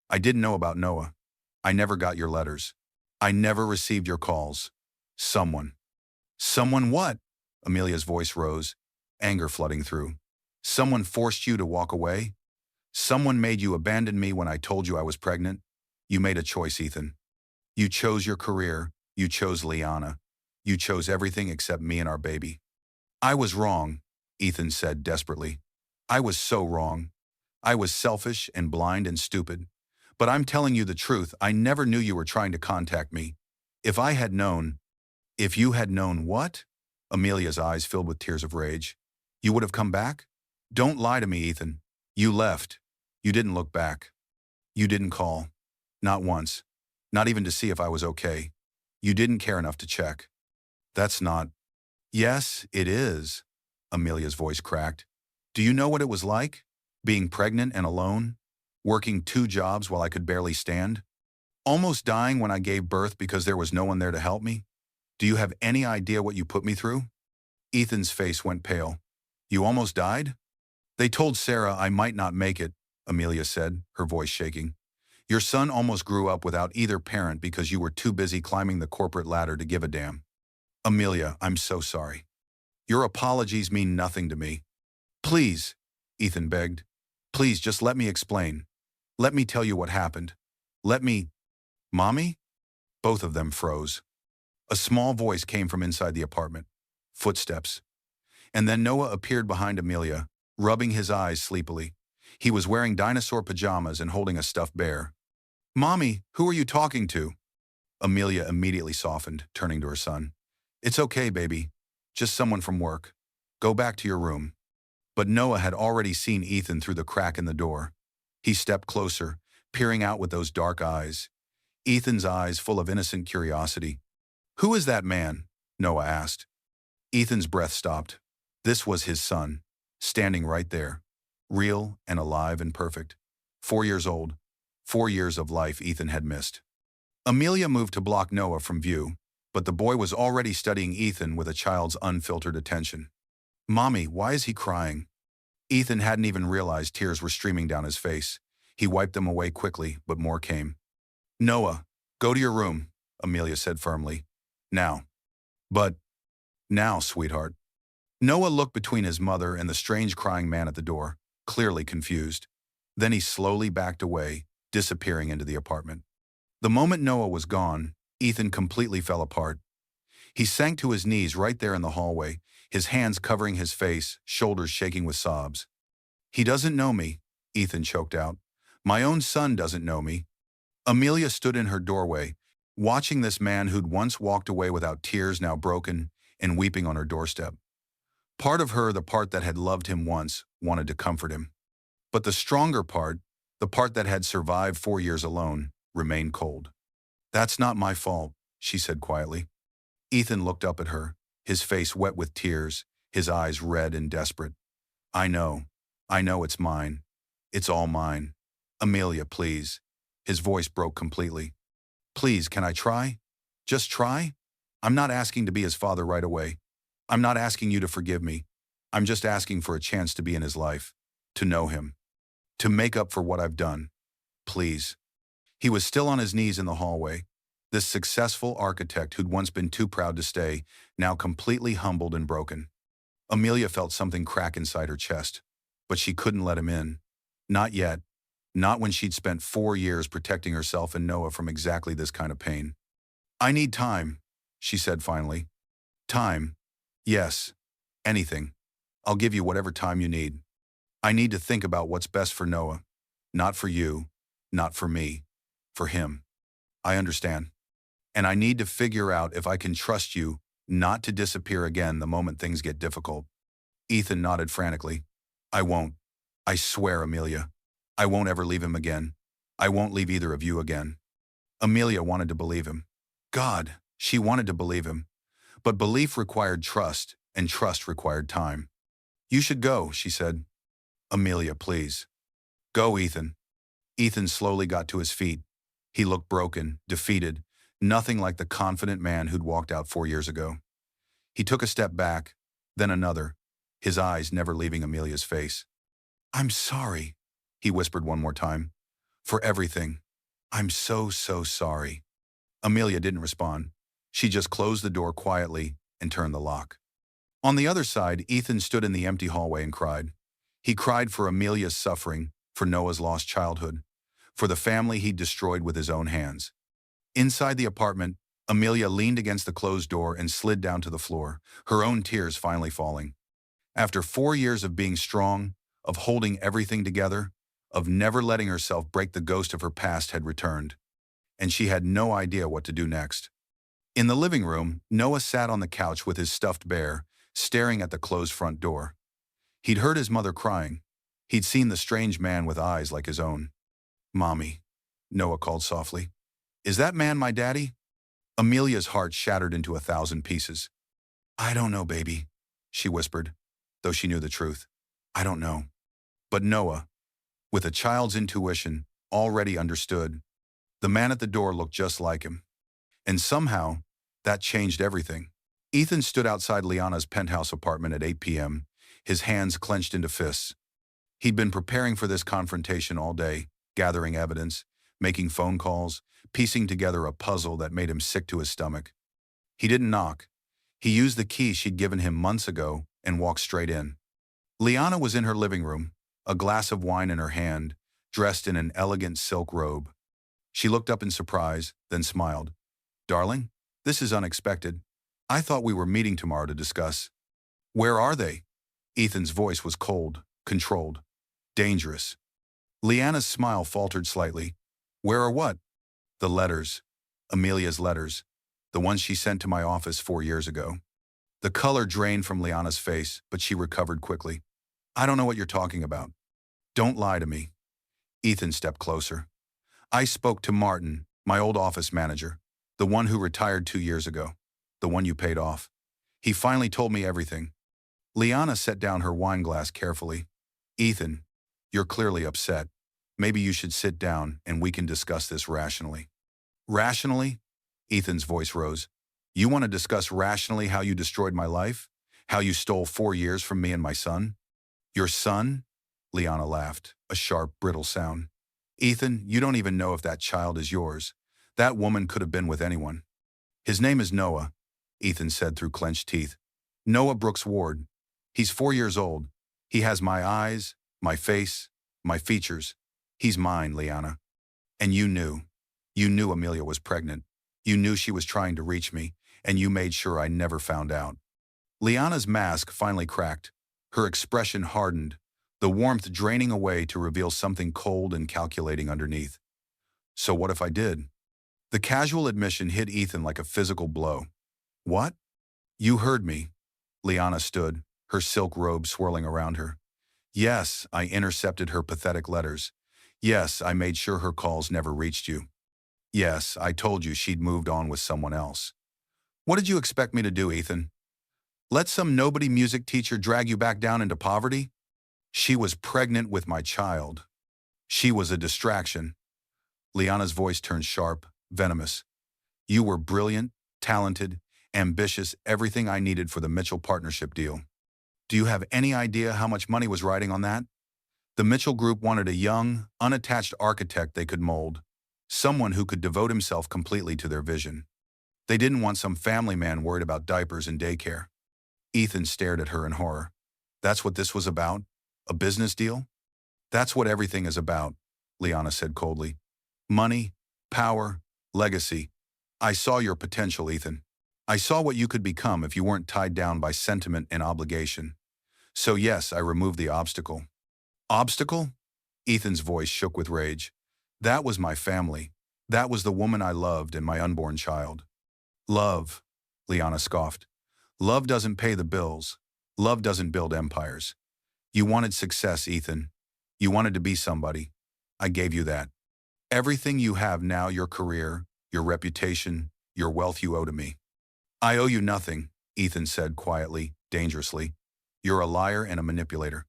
I didn't know about Noah. I never got your letters. I never received your calls. Someone." "Someone what?" Amelia's voice rose, anger flooding through. "Someone forced you to walk away? Someone made you abandon me when I told you I was pregnant? You made a choice, Ethan. You chose your career. You chose Liana. You chose everything except me and our baby." "I was wrong," Ethan said desperately. "I was so wrong. I was selfish and blind and stupid. But I'm telling you the truth, I never knew you were trying to contact me. If I had known..." "If you had known what?" Amelia's eyes filled with tears of rage. "You would have come back? Don't lie to me, Ethan. You left. You didn't look back. You didn't call. Not once. Not even to see if I was okay. You didn't care enough to check." That's not. Yes, it is. Amelia's voice cracked. Do you know what it was like? Being pregnant and alone? Working 2 jobs while I could barely stand? Almost dying when I gave birth because there was no one there to help me? Do you have any idea what you put me through? Ethan's face went pale. You almost died? They told Sarah I might not make it, Amelia said, her voice shaking. Your son almost grew up without either parent because you were too busy climbing the corporate ladder to give a damn. Amelia, I'm so sorry. Your apologies mean nothing to me. Please, Ethan begged. Please just let me explain. Let me tell you what happened. Let me… Mommy? Both of them froze. A small voice came from inside the apartment. Footsteps. And then Noah appeared behind Amelia, rubbing his eyes sleepily. He was wearing dinosaur pajamas and holding a stuffed bear. Mommy, who are you talking to? Amelia immediately softened, turning to her son. It's okay, baby. Just someone from work. Go back to your room. But Noah had already seen Ethan through the crack in the door. He stepped closer, peering out with those dark eyes. Ethan's eyes full of innocent curiosity. Who is that man? Noah asked. Ethan's breath stopped. This was his son, standing right there, real and alive and perfect. 4 years old. 4 years of life Ethan had missed. Amelia moved to block Noah from view, but the boy was already studying Ethan with a child's unfiltered attention. Mommy, why is he crying? Ethan hadn't even realized tears were streaming down his face. He wiped them away quickly, but more came. Noah, go to your room, Amelia said firmly. Now. But, now, sweetheart. Noah looked between his mother and the strange crying man at the door, clearly confused. Then he slowly backed away, disappearing into the apartment. The moment Noah was gone, Ethan completely fell apart. He sank to his knees right there in the hallway, his hands covering his face, shoulders shaking with sobs. He doesn't know me, Ethan choked out. My own son doesn't know me. Amelia stood in her doorway, watching this man who'd once walked away without tears now broken and weeping on her doorstep. Part of her, the part that had loved him once, wanted to comfort him. But the stronger part, the part that had survived 4 years alone, remained cold. That's not my fault, she said quietly. Ethan looked up at her, his face wet with tears, his eyes red and desperate. I know it's mine. It's all mine. Amelia, please. His voice broke completely. Please, can I try? Just try? I'm not asking to be his father right away. I'm not asking you to forgive me. I'm just asking for a chance to be in his life, to know him, to make up for what I've done. Please. He was still on his knees in the hallway. This successful architect who'd once been too proud to stay, now completely humbled and broken. Amelia felt something crack inside her chest, but she couldn't let him in. Not yet. Not when she'd spent 4 years protecting herself and Noah from exactly this kind of pain. I need time, she said finally. Time. Yes. Anything. I'll give you whatever time you need. I need to think about what's best for Noah. Not for you. Not for me. For him. I understand. And I need to figure out if I can trust you not to disappear again the moment things get difficult. Ethan nodded frantically. I won't. I swear, Amelia. I won't ever leave him again. I won't leave either of you again. Amelia wanted to believe him. God, she wanted to believe him. But belief required trust, and trust required time. You should go, she said. Amelia, please. Go, Ethan. Ethan slowly got to his feet. He looked broken, defeated, nothing like the confident man who'd walked out 4 years ago. He took a step back, then another, his eyes never leaving Amelia's face. I'm sorry, he whispered one more time. For everything. I'm so sorry. Amelia didn't respond. She just closed the door quietly and turned the lock. On the other side, Ethan stood in the empty hallway and cried. He cried for Amelia's suffering, for Noah's lost childhood, for the family he'd destroyed with his own hands. Inside the apartment, Amelia leaned against the closed door and slid down to the floor, her own tears finally falling. After 4 years of being strong, of holding everything together, of never letting herself break, the ghost of her past had returned, and she had no idea what to do next. In the living room, Noah sat on the couch with his stuffed bear, staring at the closed front door. He'd heard his mother crying. He'd seen the strange man with eyes like his own. Mommy, Noah called softly. Is that man my daddy? Amelia's heart shattered into 1,000 pieces. I don't know, baby, she whispered, though she knew the truth. I don't know. But Noah, with a child's intuition, already understood. The man at the door looked just like him. And somehow, that changed everything. Ethan stood outside Liana's penthouse apartment at 8 p.m., his hands clenched into fists. He'd been preparing for this confrontation all day, gathering evidence, making phone calls, piecing together a puzzle that made him sick to his stomach. He didn't knock. He used the key she'd given him months ago and walked straight in. Liana was in her living room, a glass of wine in her hand, dressed in an elegant silk robe. She looked up in surprise, then smiled. Darling, this is unexpected. I thought we were meeting tomorrow to discuss. Where are they? Ethan's voice was cold, controlled, dangerous. Liana's smile faltered slightly. Where are what? The letters. Amelia's letters. The ones she sent to my office 4 years ago. The color drained from Liana's face, but she recovered quickly. I don't know what you're talking about. Don't lie to me. Ethan stepped closer. I spoke to Martin, my old office manager, the one who retired 2 years ago, the one you paid off. He finally told me everything. Liana set down her wine glass carefully. Ethan, you're clearly upset. Maybe you should sit down and we can discuss this rationally. Rationally? Ethan's voice rose. You want to discuss rationally how you destroyed my life? How you stole 4 years from me and my son? Your son? Liana laughed, a sharp, brittle sound. Ethan, you don't even know if that child is yours. That woman could have been with anyone. His name is Noah, Ethan said through clenched teeth. Noah Brooks Ward. He's 4 years old. He has my eyes, my face, my features. He's mine, Liana. And you knew. You knew Amelia was pregnant. You knew she was trying to reach me, and you made sure I never found out. Liana's mask finally cracked. Her expression hardened, the warmth draining away to reveal something cold and calculating underneath. So what if I did? The casual admission hit Ethan like a physical blow. What? You heard me. Liana stood, her silk robe swirling around her. Yes, I intercepted her pathetic letters. Yes, I made sure her calls never reached you. Yes, I told you she'd moved on with someone else. What did you expect me to do, Ethan? Let some nobody music teacher drag you back down into poverty? She was pregnant with my child. She was a distraction. Liana's voice turned sharp, venomous. You were brilliant, talented, ambitious, everything I needed for the Mitchell partnership deal. Do you have any idea how much money was riding on that? The Mitchell Group wanted a young, unattached architect they could mold, someone who could devote himself completely to their vision. They didn't want some family man worried about diapers and daycare. Ethan stared at her in horror. That's what this was about? A business deal? That's what everything is about, Liana said coldly. Money, power, legacy. I saw your potential, Ethan. I saw what you could become if you weren't tied down by sentiment and obligation. So yes, I removed the obstacle. Obstacle? Ethan's voice shook with rage. That was my family. That was the woman I loved and my unborn child. Love, Liana scoffed. Love doesn't pay the bills. Love doesn't build empires. You wanted success, Ethan. You wanted to be somebody. I gave you that. Everything you have now, your career, your reputation, your wealth, you owe to me. I owe you nothing, Ethan said quietly, dangerously. You're a liar and a manipulator.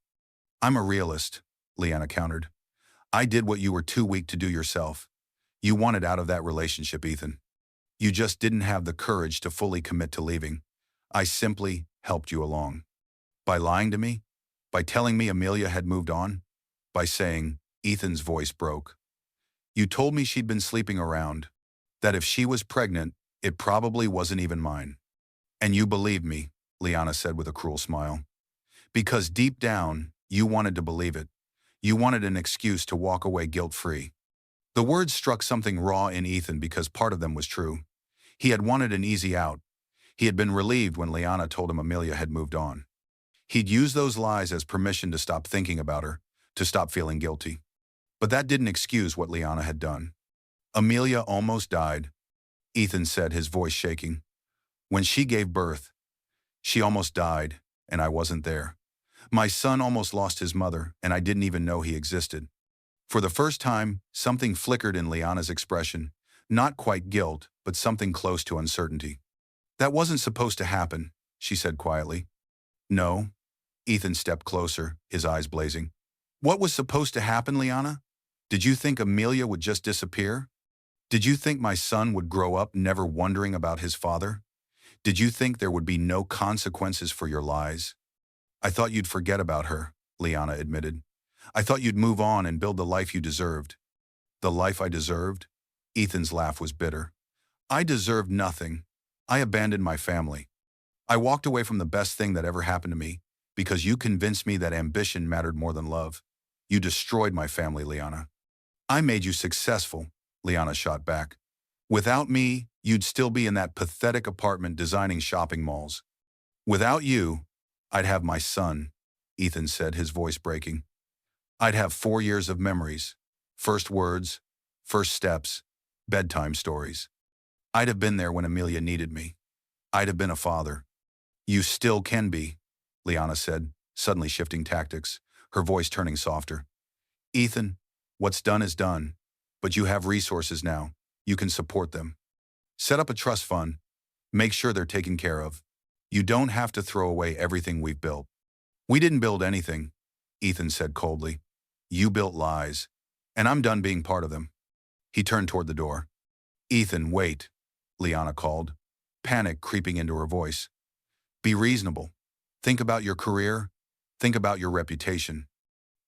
I'm a realist, Liana countered. I did what you were too weak to do yourself. You wanted out of that relationship, Ethan. You just didn't have the courage to fully commit to leaving. I simply helped you along. By lying to me? By telling me Amelia had moved on? By saying, Ethan's voice broke. You told me she'd been sleeping around, that if she was pregnant, it probably wasn't even mine. And you believed me, Liana said with a cruel smile. Because deep down, you wanted to believe it. You wanted an excuse to walk away guilt-free. The words struck something raw in Ethan because part of them was true. He had wanted an easy out. He had been relieved when Liana told him Amelia had moved on. He'd used those lies as permission to stop thinking about her, to stop feeling guilty. But that didn't excuse what Liana had done. Amelia almost died, Ethan said, his voice shaking. When she gave birth, she almost died, and I wasn't there. My son almost lost his mother, and I didn't even know he existed. For the first time, something flickered in Liana's expression, not quite guilt, but something close to uncertainty. That wasn't supposed to happen, she said quietly. No. Ethan stepped closer, his eyes blazing. What was supposed to happen, Liana? Did you think Amelia would just disappear? Did you think my son would grow up never wondering about his father? Did you think there would be no consequences for your lies? I thought you'd forget about her, Liana admitted. I thought you'd move on and build the life you deserved. The life I deserved? Ethan's laugh was bitter. I deserved nothing. I abandoned my family. I walked away from the best thing that ever happened to me because you convinced me that ambition mattered more than love. You destroyed my family, Liana. I made you successful, Liana shot back. Without me, you'd still be in that pathetic apartment designing shopping malls. Without you, I'd have my son, Ethan said, his voice breaking. I'd have 4 years of memories, first words, first steps, bedtime stories. I'd have been there when Amelia needed me. I'd have been a father. You still can be, Liana said, suddenly shifting tactics, her voice turning softer. Ethan, what's done is done, but you have resources now. You can support them. Set up a trust fund. Make sure they're taken care of. You don't have to throw away everything we've built. We didn't build anything, Ethan said coldly. You built lies, and I'm done being part of them. He turned toward the door. Ethan, wait, Liana called, panic creeping into her voice. Be reasonable. Think about your career. Think about your reputation.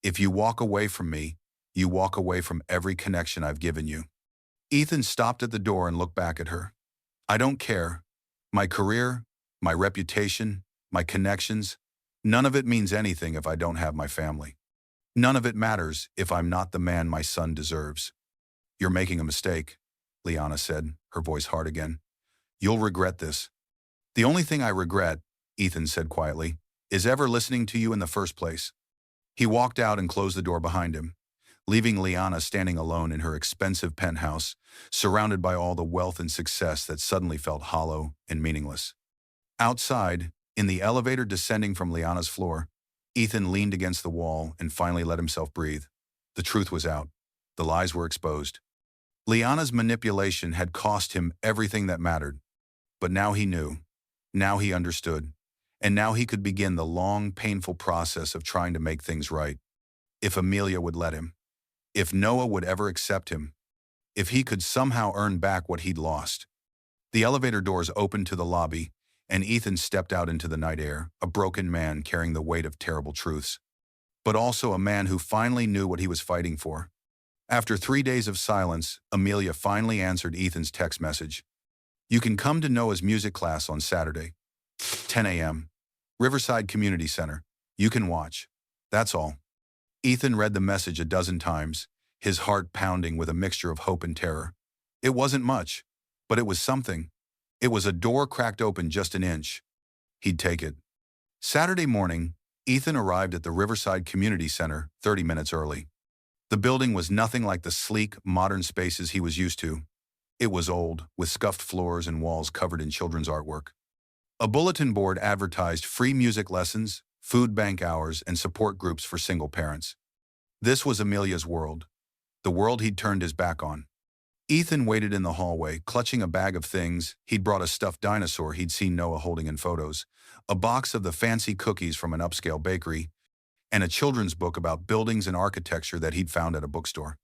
If you walk away from me, you walk away from every connection I've given you. Ethan stopped at the door and looked back at her. I don't care. My career, my reputation, my connections, none of it means anything if I don't have my family. None of it matters if I'm not the man my son deserves. You're making a mistake, Liana said, her voice hard again. You'll regret this. The only thing I regret, Ethan said quietly, is ever listening to you in the first place. He walked out and closed the door behind him, leaving Liana standing alone in her expensive penthouse, surrounded by all the wealth and success that suddenly felt hollow and meaningless. Outside, in the elevator descending from Liana's floor, Ethan leaned against the wall and finally let himself breathe. The truth was out. The lies were exposed. Liana's manipulation had cost him everything that mattered. But now he knew. Now he understood. And now he could begin the long, painful process of trying to make things right. If Amelia would let him. If Noah would ever accept him. If he could somehow earn back what he'd lost. The elevator doors opened to the lobby, and Ethan stepped out into the night air, a broken man carrying the weight of terrible truths. But also a man who finally knew what he was fighting for. After 3 days of silence, Amelia finally answered Ethan's text message. You can come to Noah's music class on Saturday. 10 a.m. Riverside Community Center. You can watch. That's all. Ethan read the message a dozen times, his heart pounding with a mixture of hope and terror. It wasn't much, but it was something. It was a door cracked open just an inch. He'd take it. Saturday morning, Ethan arrived at the Riverside Community Center 30 minutes early. The building was nothing like the sleek, modern spaces he was used to. It was old, with scuffed floors and walls covered in children's artwork. A bulletin board advertised free music lessons, food bank hours, and support groups for single parents. This was Amelia's world, the world he'd turned his back on. Ethan waited in the hallway, clutching a bag of things. He'd brought a stuffed dinosaur he'd seen Noah holding in photos, a box of the fancy cookies from an upscale bakery, and a children's book about buildings and architecture that he'd found at a bookstore.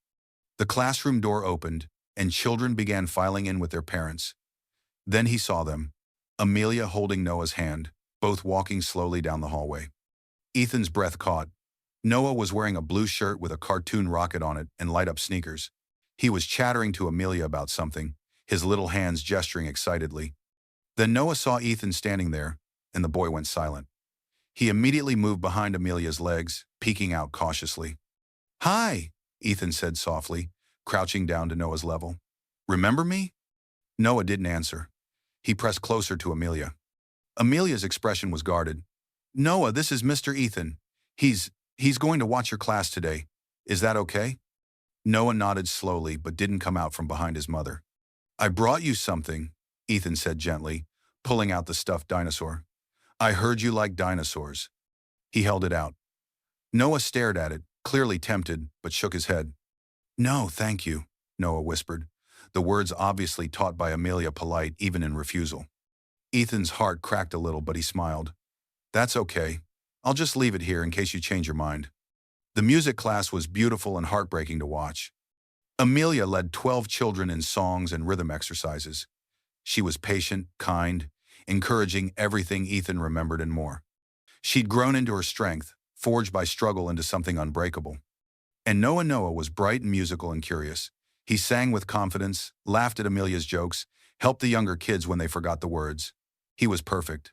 The classroom door opened, and children began filing in with their parents. Then he saw them, Amelia holding Noah's hand, both walking slowly down the hallway. Ethan's breath caught. Noah was wearing a blue shirt with a cartoon rocket on it and light-up sneakers. He was chattering to Amelia about something, his little hands gesturing excitedly. Then Noah saw Ethan standing there, and the boy went silent. He immediately moved behind Amelia's legs, peeking out cautiously. Hi, Ethan said softly, crouching down to Noah's level. Remember me? Noah didn't answer. He pressed closer to Amelia. Amelia's expression was guarded. Noah, this is Mr. Ethan. He's going to watch your class today. Is that okay? Noah nodded slowly but didn't come out from behind his mother. I brought you something, Ethan said gently, pulling out the stuffed dinosaur. I heard you like dinosaurs. He held it out. Noah stared at it, clearly tempted, but shook his head. No, thank you, Noah whispered, the words obviously taught by Amelia polite even in refusal. Ethan's heart cracked a little, but he smiled. That's okay. I'll just leave it here in case you change your mind. The music class was beautiful and heartbreaking to watch. Amelia led 12 children in songs and rhythm exercises. She was patient, kind, encouraging everything Ethan remembered and more. She'd grown into her strength, forged by struggle into something unbreakable. And Noah was bright and musical and curious. He sang with confidence, laughed at Amelia's jokes, helped the younger kids when they forgot the words. He was perfect.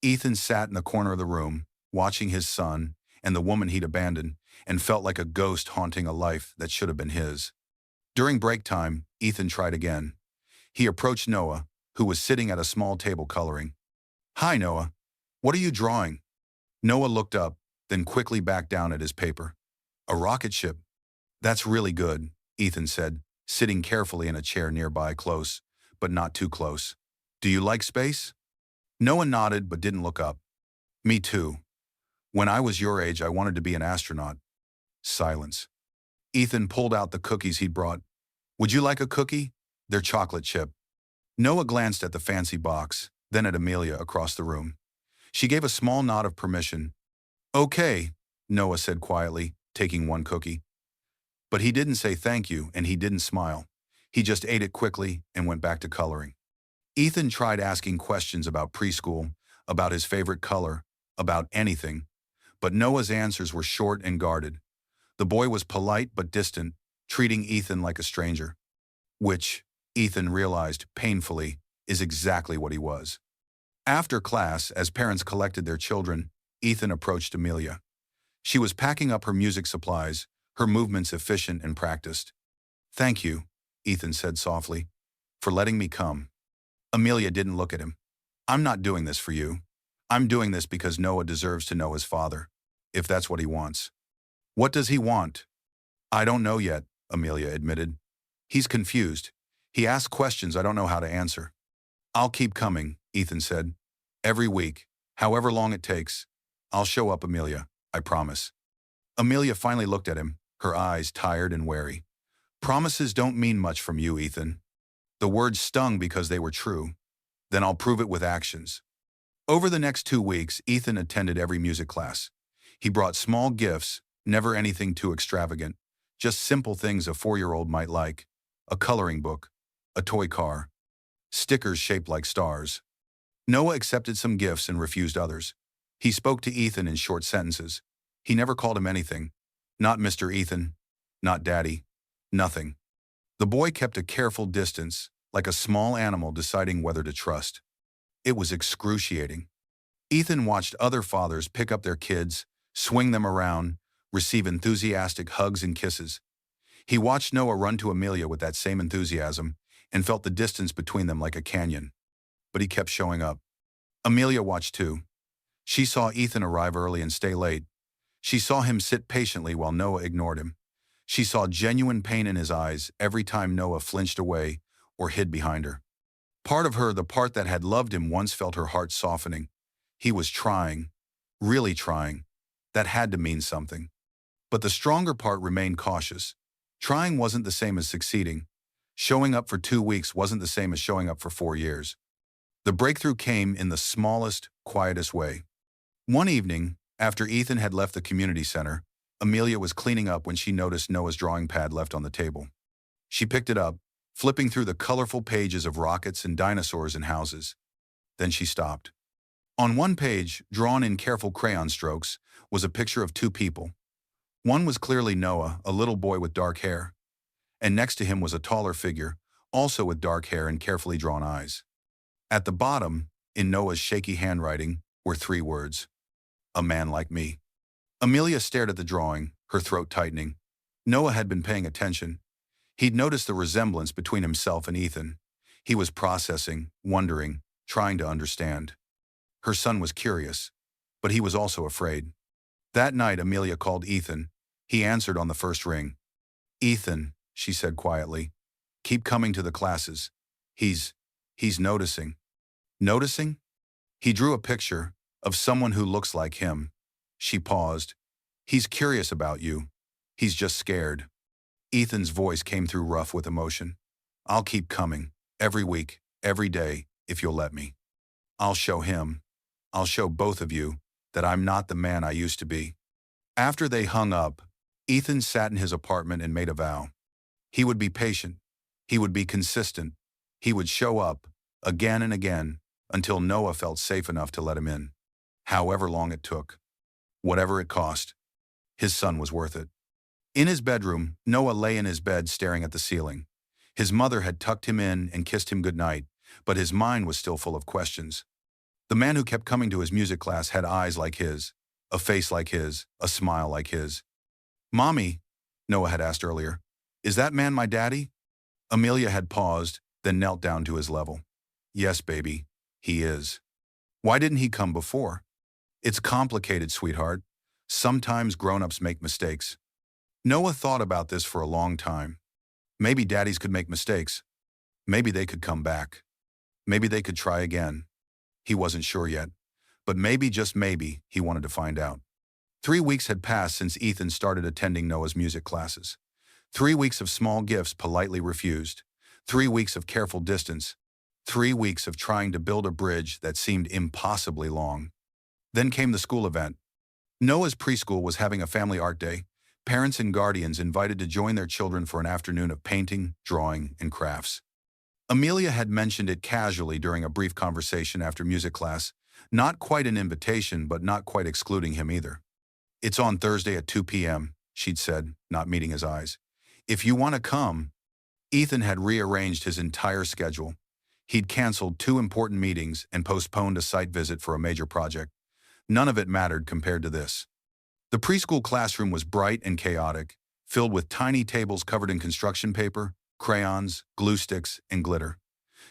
Ethan sat in the corner of the room, watching his son and the woman he'd abandoned, and felt like a ghost haunting a life that should have been his. During break time, Ethan tried again. He approached Noah, who was sitting at a small table coloring. Hi, Noah. What are you drawing? Noah looked up, then quickly back down at his paper. A rocket ship. That's really good, Ethan said, sitting carefully in a chair nearby, close, but not too close. Do you like space? Noah nodded but didn't look up. Me too. When I was your age, I wanted to be an astronaut. Silence. Ethan pulled out the cookies he'd brought. Would you like a cookie? They're chocolate chip. Noah glanced at the fancy box, then at Amelia across the room. She gave a small nod of permission. Okay, Noah said quietly, taking one cookie. But he didn't say thank you, and he didn't smile. He just ate it quickly and went back to coloring. Ethan tried asking questions about preschool, about his favorite color, about anything, but Noah's answers were short and guarded. The boy was polite but distant, treating Ethan like a stranger. Which, Ethan realized painfully, is exactly what he was. After class, as parents collected their children, Ethan approached Amelia. She was packing up her music supplies, her movements efficient and practiced. Thank you, Ethan said softly, for letting me come. Amelia didn't look at him. I'm not doing this for you. I'm doing this because Noah deserves to know his father, if that's what he wants. What does he want? I don't know yet, Amelia admitted. He's confused. He asks questions I don't know how to answer. I'll keep coming, Ethan said. Every week, however long it takes. I'll show up, Amelia, I promise. Amelia finally looked at him, her eyes tired and wary. Promises don't mean much from you, Ethan. The words stung because they were true. Then I'll prove it with actions. Over the next 2 weeks, Ethan attended every music class. He brought small gifts, never anything too extravagant, just simple things a 4-year-old might like. A coloring book, a toy car, stickers shaped like stars. Noah accepted some gifts and refused others. He spoke to Ethan in short sentences. He never called him anything. Not Mr. Ethan, not Daddy, nothing. The boy kept a careful distance, like a small animal deciding whether to trust. It was excruciating. Ethan watched other fathers pick up their kids, swing them around, receive enthusiastic hugs and kisses. He watched Noah run to Amelia with that same enthusiasm and felt the distance between them like a canyon. But he kept showing up. Amelia watched too. She saw Ethan arrive early and stay late. She saw him sit patiently while Noah ignored him. She saw genuine pain in his eyes every time Noah flinched away or hid behind her. Part of her, the part that had loved him once, felt her heart softening. He was trying, really trying. That had to mean something. But the stronger part remained cautious. Trying wasn't the same as succeeding. Showing up for 2 weeks wasn't the same as showing up for 4 years. The breakthrough came in the smallest, quietest way. One evening, after Ethan had left the community center, Amelia was cleaning up when she noticed Noah's drawing pad left on the table. She picked it up, flipping through the colorful pages of rockets and dinosaurs and houses. Then she stopped. On one page, drawn in careful crayon strokes, was a picture of 2 people. One was clearly Noah, a little boy with dark hair. And next to him was a taller figure, also with dark hair and carefully drawn eyes. At the bottom, in Noah's shaky handwriting, were 3 words. A man like me. Amelia stared at the drawing, her throat tightening. Noah had been paying attention. He'd noticed the resemblance between himself and Ethan. He was processing, wondering, trying to understand. Her son was curious, but he was also afraid. That night, Amelia called Ethan. He answered on the first ring. Ethan, she said quietly, keep coming to the classes. He's noticing. Noticing? He drew a picture of someone who looks like him. She paused. He's curious about you. He's just scared. Ethan's voice came through rough with emotion. I'll keep coming, every week, every day, if you'll let me. I'll show him. I'll show both of you that I'm not the man I used to be. After they hung up, Ethan sat in his apartment and made a vow. He would be patient. He would be consistent. He would show up, again and again, until Noah felt safe enough to let him in. However long it took. Whatever it cost. His son was worth it. In his bedroom, Noah lay in his bed staring at the ceiling. His mother had tucked him in and kissed him goodnight, but his mind was still full of questions. The man who kept coming to his music class had eyes like his, a face like his, a smile like his. "Mommy," Noah had asked earlier, "is that man my daddy?" Amelia had paused, then knelt down to his level. "Yes, baby, he is." "Why didn't he come before?" "It's complicated, sweetheart. Sometimes grown-ups make mistakes." Noah thought about this for a long time. Maybe daddies could make mistakes. Maybe they could come back. Maybe they could try again. He wasn't sure yet, but maybe, just maybe, he wanted to find out. 3 weeks had passed since Ethan started attending Noah's music classes. 3 weeks of small gifts politely refused. 3 weeks of careful distance. 3 weeks of trying to build a bridge that seemed impossibly long. Then came the school event. Noah's preschool was having a family art day. Parents and guardians invited to join their children for an afternoon of painting, drawing, and crafts. Amelia had mentioned it casually during a brief conversation after music class. Not quite an invitation, but not quite excluding him either. "It's on Thursday at 2 p.m., she'd said, not meeting his eyes. "If you want to come." Ethan had rearranged his entire schedule. He'd canceled 2 important meetings and postponed a site visit for a major project. None of it mattered compared to this. The preschool classroom was bright and chaotic, filled with tiny tables covered in construction paper, crayons, glue sticks, and glitter.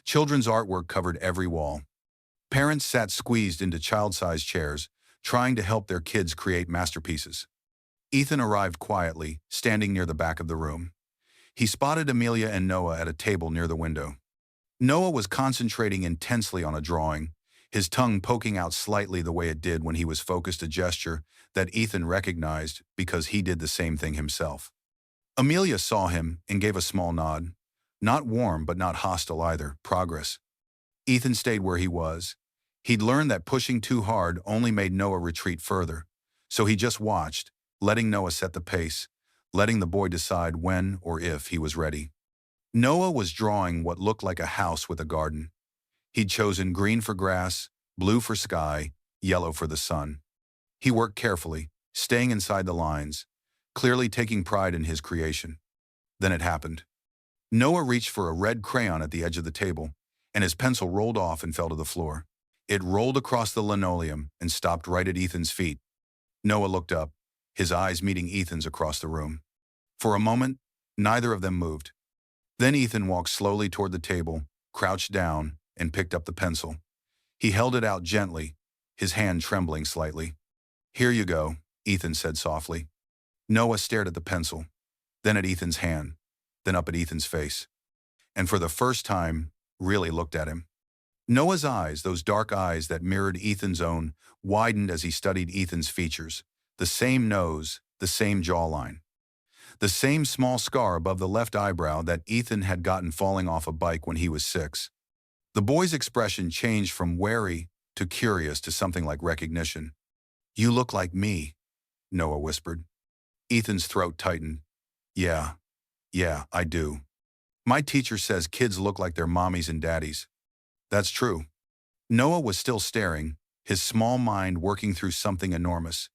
Children's artwork covered every wall. Parents sat squeezed into child-sized chairs, trying to help their kids create masterpieces. Ethan arrived quietly, standing near the back of the room. He spotted Amelia and Noah at a table near the window. Noah was concentrating intensely on a drawing, his tongue poking out slightly the way it did when he was focused, a gesture that Ethan recognized because he did the same thing himself. Amelia saw him and gave a small nod. Not warm, but not hostile either. Progress. Ethan stayed where he was. He'd learned that pushing too hard only made Noah retreat further, so he just watched, letting Noah set the pace, letting the boy decide when or if he was ready. Noah was drawing what looked like a house with a garden. He'd chosen green for grass, blue for sky, yellow for the sun. He worked carefully, staying inside the lines, clearly taking pride in his creation. Then it happened. Noah reached for a red crayon at the edge of the table, and his pencil rolled off and fell to the floor. It rolled across the linoleum and stopped right at Ethan's feet. Noah looked up, his eyes meeting Ethan's across the room. For a moment, neither of them moved. Then Ethan walked slowly toward the table, crouched down, and picked up the pencil. He held it out gently, his hand trembling slightly. "Here you go," Ethan said softly. Noah stared at the pencil, then at Ethan's hand, then up at Ethan's face, and for the first time, really looked at him. Noah's eyes, those dark eyes that mirrored Ethan's own, widened as he studied Ethan's features. The same nose, the same jawline. The same small scar above the left eyebrow that Ethan had gotten falling off a bike when he was 6. The boy's expression changed from wary to curious to something like recognition. "You look like me," Noah whispered. Ethan's throat tightened. Yeah, I do. My teacher says kids look like their mommies and daddies." "That's true." Noah was still staring, his small mind working through something enormous.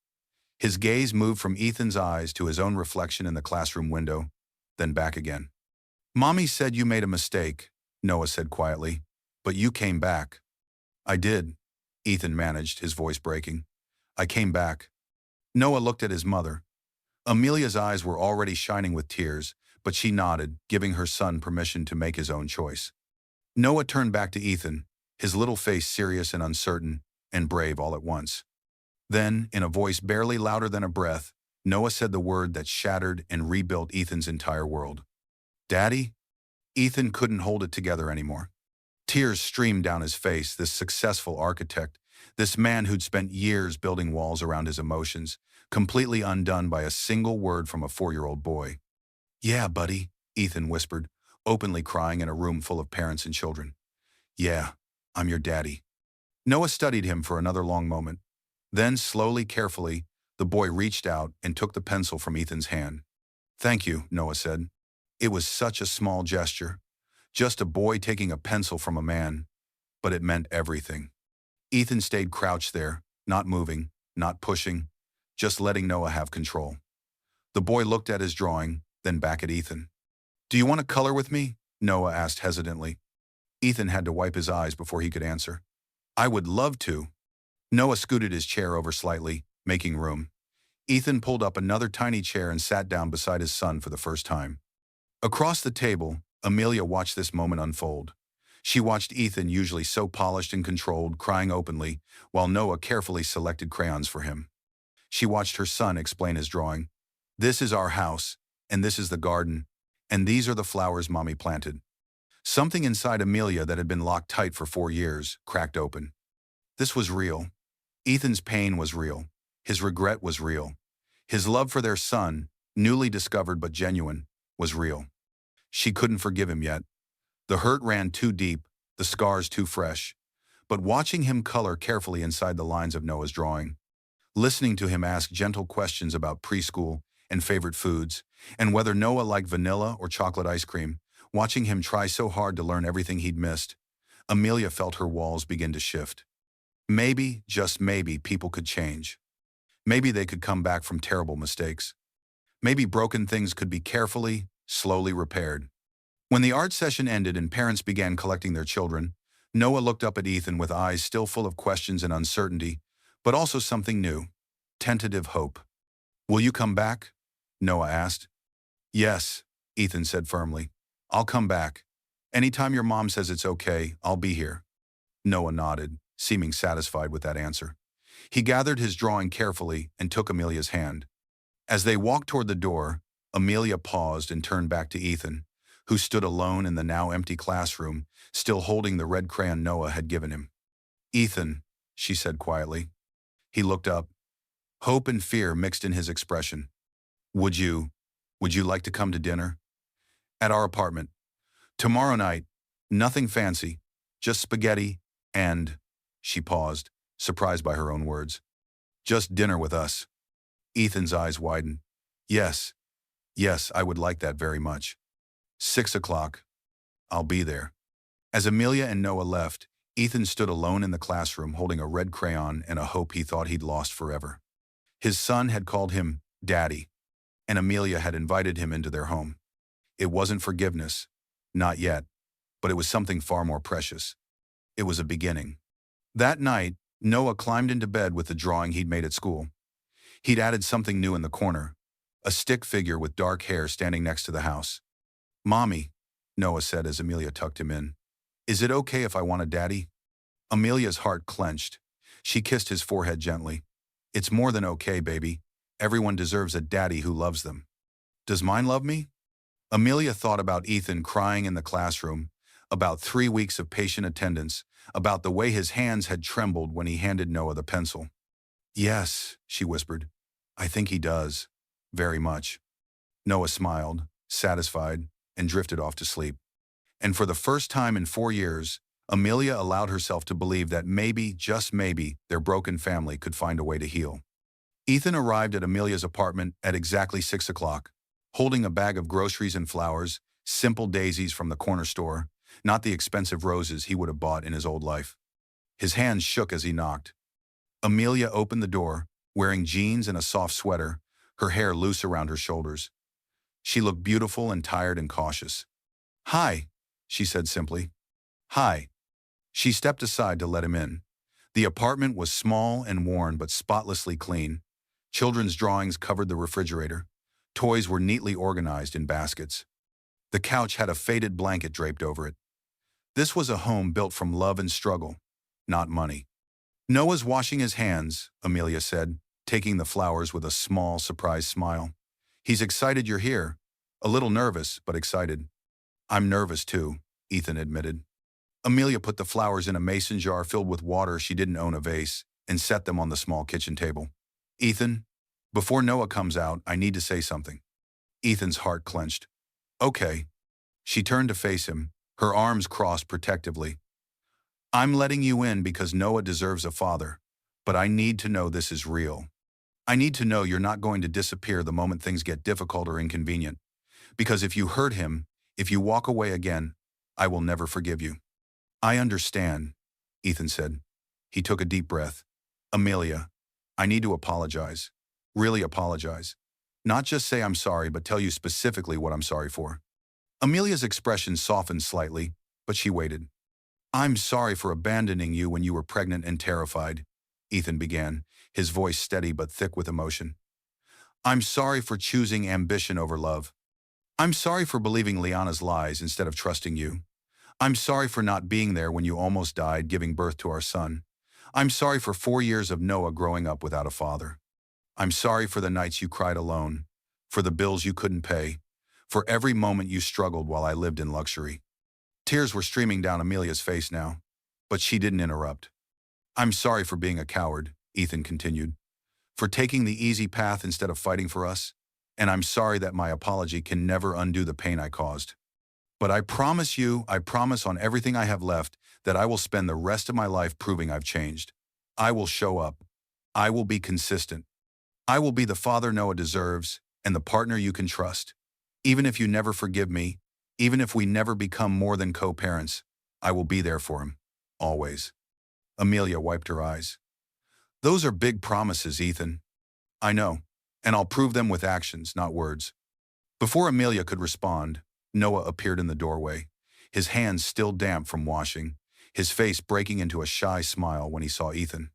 His gaze moved from Ethan's eyes to his own reflection in the classroom window, then back again. "Mommy said you made a mistake," Noah said quietly, "but you came back." "I did," Ethan managed, his voice breaking. "I came back." Noah looked at his mother. Amelia's eyes were already shining with tears, but she nodded, giving her son permission to make his own choice. Noah turned back to Ethan, his little face serious and uncertain, and brave all at once. Then, in a voice barely louder than a breath, Noah said the word that shattered and rebuilt Ethan's entire world. "Daddy?" Ethan couldn't hold it together anymore. Tears streamed down his face, this successful architect, this man who'd spent years building walls around his emotions, completely undone by a single word from a 4-year-old boy. "Yeah, buddy," Ethan whispered, openly crying in a room full of parents and children. "Yeah, I'm your daddy." Noah studied him for another long moment. Then, slowly, carefully, the boy reached out and took the pencil from Ethan's hand. "Thank you," Noah said. It was such a small gesture. Just a boy taking a pencil from a man, but it meant everything. Ethan stayed crouched there, not moving, not pushing, just letting Noah have control. The boy looked at his drawing, then back at Ethan. "Do you want to color with me?" Noah asked hesitantly. Ethan had to wipe his eyes before he could answer. "I would love to." Noah scooted his chair over slightly, making room. Ethan pulled up another tiny chair and sat down beside his son for the first time. Across the table, Amelia watched this moment unfold. She watched Ethan, usually so polished and controlled, crying openly, while Noah carefully selected crayons for him. She watched her son explain his drawing. "This is our house, and this is the garden, and these are the flowers Mommy planted." Something inside Amelia that had been locked tight for 4 years cracked open. This was real. Ethan's pain was real. His regret was real. His love for their son, newly discovered but genuine, was real. She couldn't forgive him yet. The hurt ran too deep, the scars too fresh. But watching him color carefully inside the lines of Noah's drawing, listening to him ask gentle questions about preschool and favorite foods, and whether Noah liked vanilla or chocolate ice cream, watching him try so hard to learn everything he'd missed, Amelia felt her walls begin to shift. Maybe, just maybe, people could change. Maybe they could come back from terrible mistakes. Maybe broken things could be carefully, slowly repaired. When the art session ended and parents began collecting their children, Noah looked up at Ethan with eyes still full of questions and uncertainty, but also something new, tentative hope. "Will you come back?" Noah asked. "Yes," Ethan said firmly. "I'll come back. Anytime your mom says it's okay, I'll be here." Noah nodded, seeming satisfied with that answer. He gathered his drawing carefully and took Amelia's hand. As they walked toward the door, Amelia paused and turned back to Ethan, who stood alone in the now empty classroom, still holding the red crayon Noah had given him. "Ethan," she said quietly. He looked up. Hope and fear mixed in his expression. Would you like to come to dinner?" "At our apartment. Tomorrow night. Nothing fancy. Just spaghetti and..." She paused, surprised by her own words. "Just dinner with us." Ethan's eyes widened. Yes, I would like that very much." 6 o'clock. I'll be there." As Amelia and Noah left, Ethan stood alone in the classroom holding a red crayon and a hope he thought he'd lost forever. His son had called him Daddy, and Amelia had invited him into their home. It wasn't forgiveness, not yet, but it was something far more precious. It was a beginning. That night, Noah climbed into bed with the drawing he'd made at school. He'd added something new in the corner, a stick figure with dark hair standing next to the house. "Mommy," Noah said as Amelia tucked him in, "is it okay if I want a daddy?" Amelia's heart clenched. She kissed his forehead gently. "It's more than okay, baby. Everyone deserves a daddy who loves them." "Does mine love me?" Amelia thought about Ethan crying in the classroom, about 3 weeks of patient attendance, about the way his hands had trembled when he handed Noah the pencil. "Yes," she whispered. "I think he does. Very much." Noah smiled, satisfied, and drifted off to sleep. And for the first time in 4 years, Amelia allowed herself to believe that maybe, just maybe, their broken family could find a way to heal. Ethan arrived at Amelia's apartment at exactly 6 o'clock, holding a bag of groceries and flowers, simple daisies from the corner store, not the expensive roses he would have bought in his old life. His hands shook as he knocked. Amelia opened the door, wearing jeans and a soft sweater, her hair loose around her shoulders. She looked beautiful and tired and cautious. "Hi," she said simply. "Hi." She stepped aside to let him in. The apartment was small and worn but spotlessly clean. Children's drawings covered the refrigerator. Toys were neatly organized in baskets. The couch had a faded blanket draped over it. This was a home built from love and struggle, not money. "Noah's washing his hands," Amelia said, taking the flowers with a small, surprised smile. "He's excited you're here. A little nervous, but excited." "I'm nervous too," Ethan admitted. Amelia put the flowers in a mason jar filled with water she didn't own a vase and set them on the small kitchen table. "Ethan, before Noah comes out, I need to say something." Ethan's heart clenched. "Okay." She turned to face him, her arms crossed protectively. I'm letting you in because Noah deserves a father, but I need to know this is real. I need to know you're not going to disappear the moment things get difficult or inconvenient. Because if you hurt him, if you walk away again, I will never forgive you. I understand, Ethan said. He took a deep breath. Amelia, I need to apologize. Really apologize. Not just say I'm sorry, but tell you specifically what I'm sorry for. Amelia's expression softened slightly, but she waited. I'm sorry for abandoning you when you were pregnant and terrified, Ethan began, his voice steady but thick with emotion. I'm sorry for choosing ambition over love. I'm sorry for believing Liana's lies instead of trusting you. I'm sorry for not being there when you almost died giving birth to our son. I'm sorry for 4 years of Noah growing up without a father. I'm sorry for the nights you cried alone, for the bills you couldn't pay, for every moment you struggled while I lived in luxury. Tears were streaming down Amelia's face now, but she didn't interrupt. I'm sorry for being a coward, Ethan continued, for taking the easy path instead of fighting for us, and I'm sorry that my apology can never undo the pain I caused. But I promise on everything I have left, that I will spend the rest of my life proving I've changed. I will show up. I will be consistent. I will be the father Noah deserves and the partner you can trust. Even if you never forgive me, even if we never become more than co-parents, I will be there for him. Always. Amelia wiped her eyes. Those are big promises, Ethan. I know, and I'll prove them with actions, not words. Before Amelia could respond, Noah appeared in the doorway, his hands still damp from washing, his face breaking into a shy smile when he saw Ethan.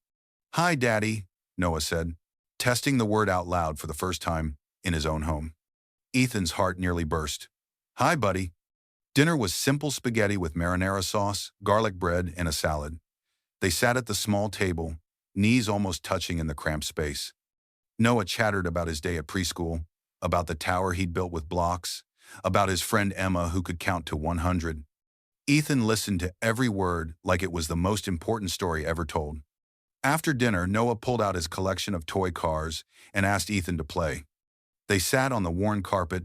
Hi, Daddy, Noah said, testing the word out loud for the first time in his own home. Ethan's heart nearly burst. Hi, buddy. Dinner was simple spaghetti with marinara sauce, garlic bread, and a salad. They sat at the small table, knees almost touching in the cramped space. Noah chattered about his day at preschool, about the tower he'd built with blocks, about his friend Emma who could count to 100. Ethan listened to every word like it was the most important story ever told. After dinner, Noah pulled out his collection of toy cars and asked Ethan to play. They sat on the worn carpet,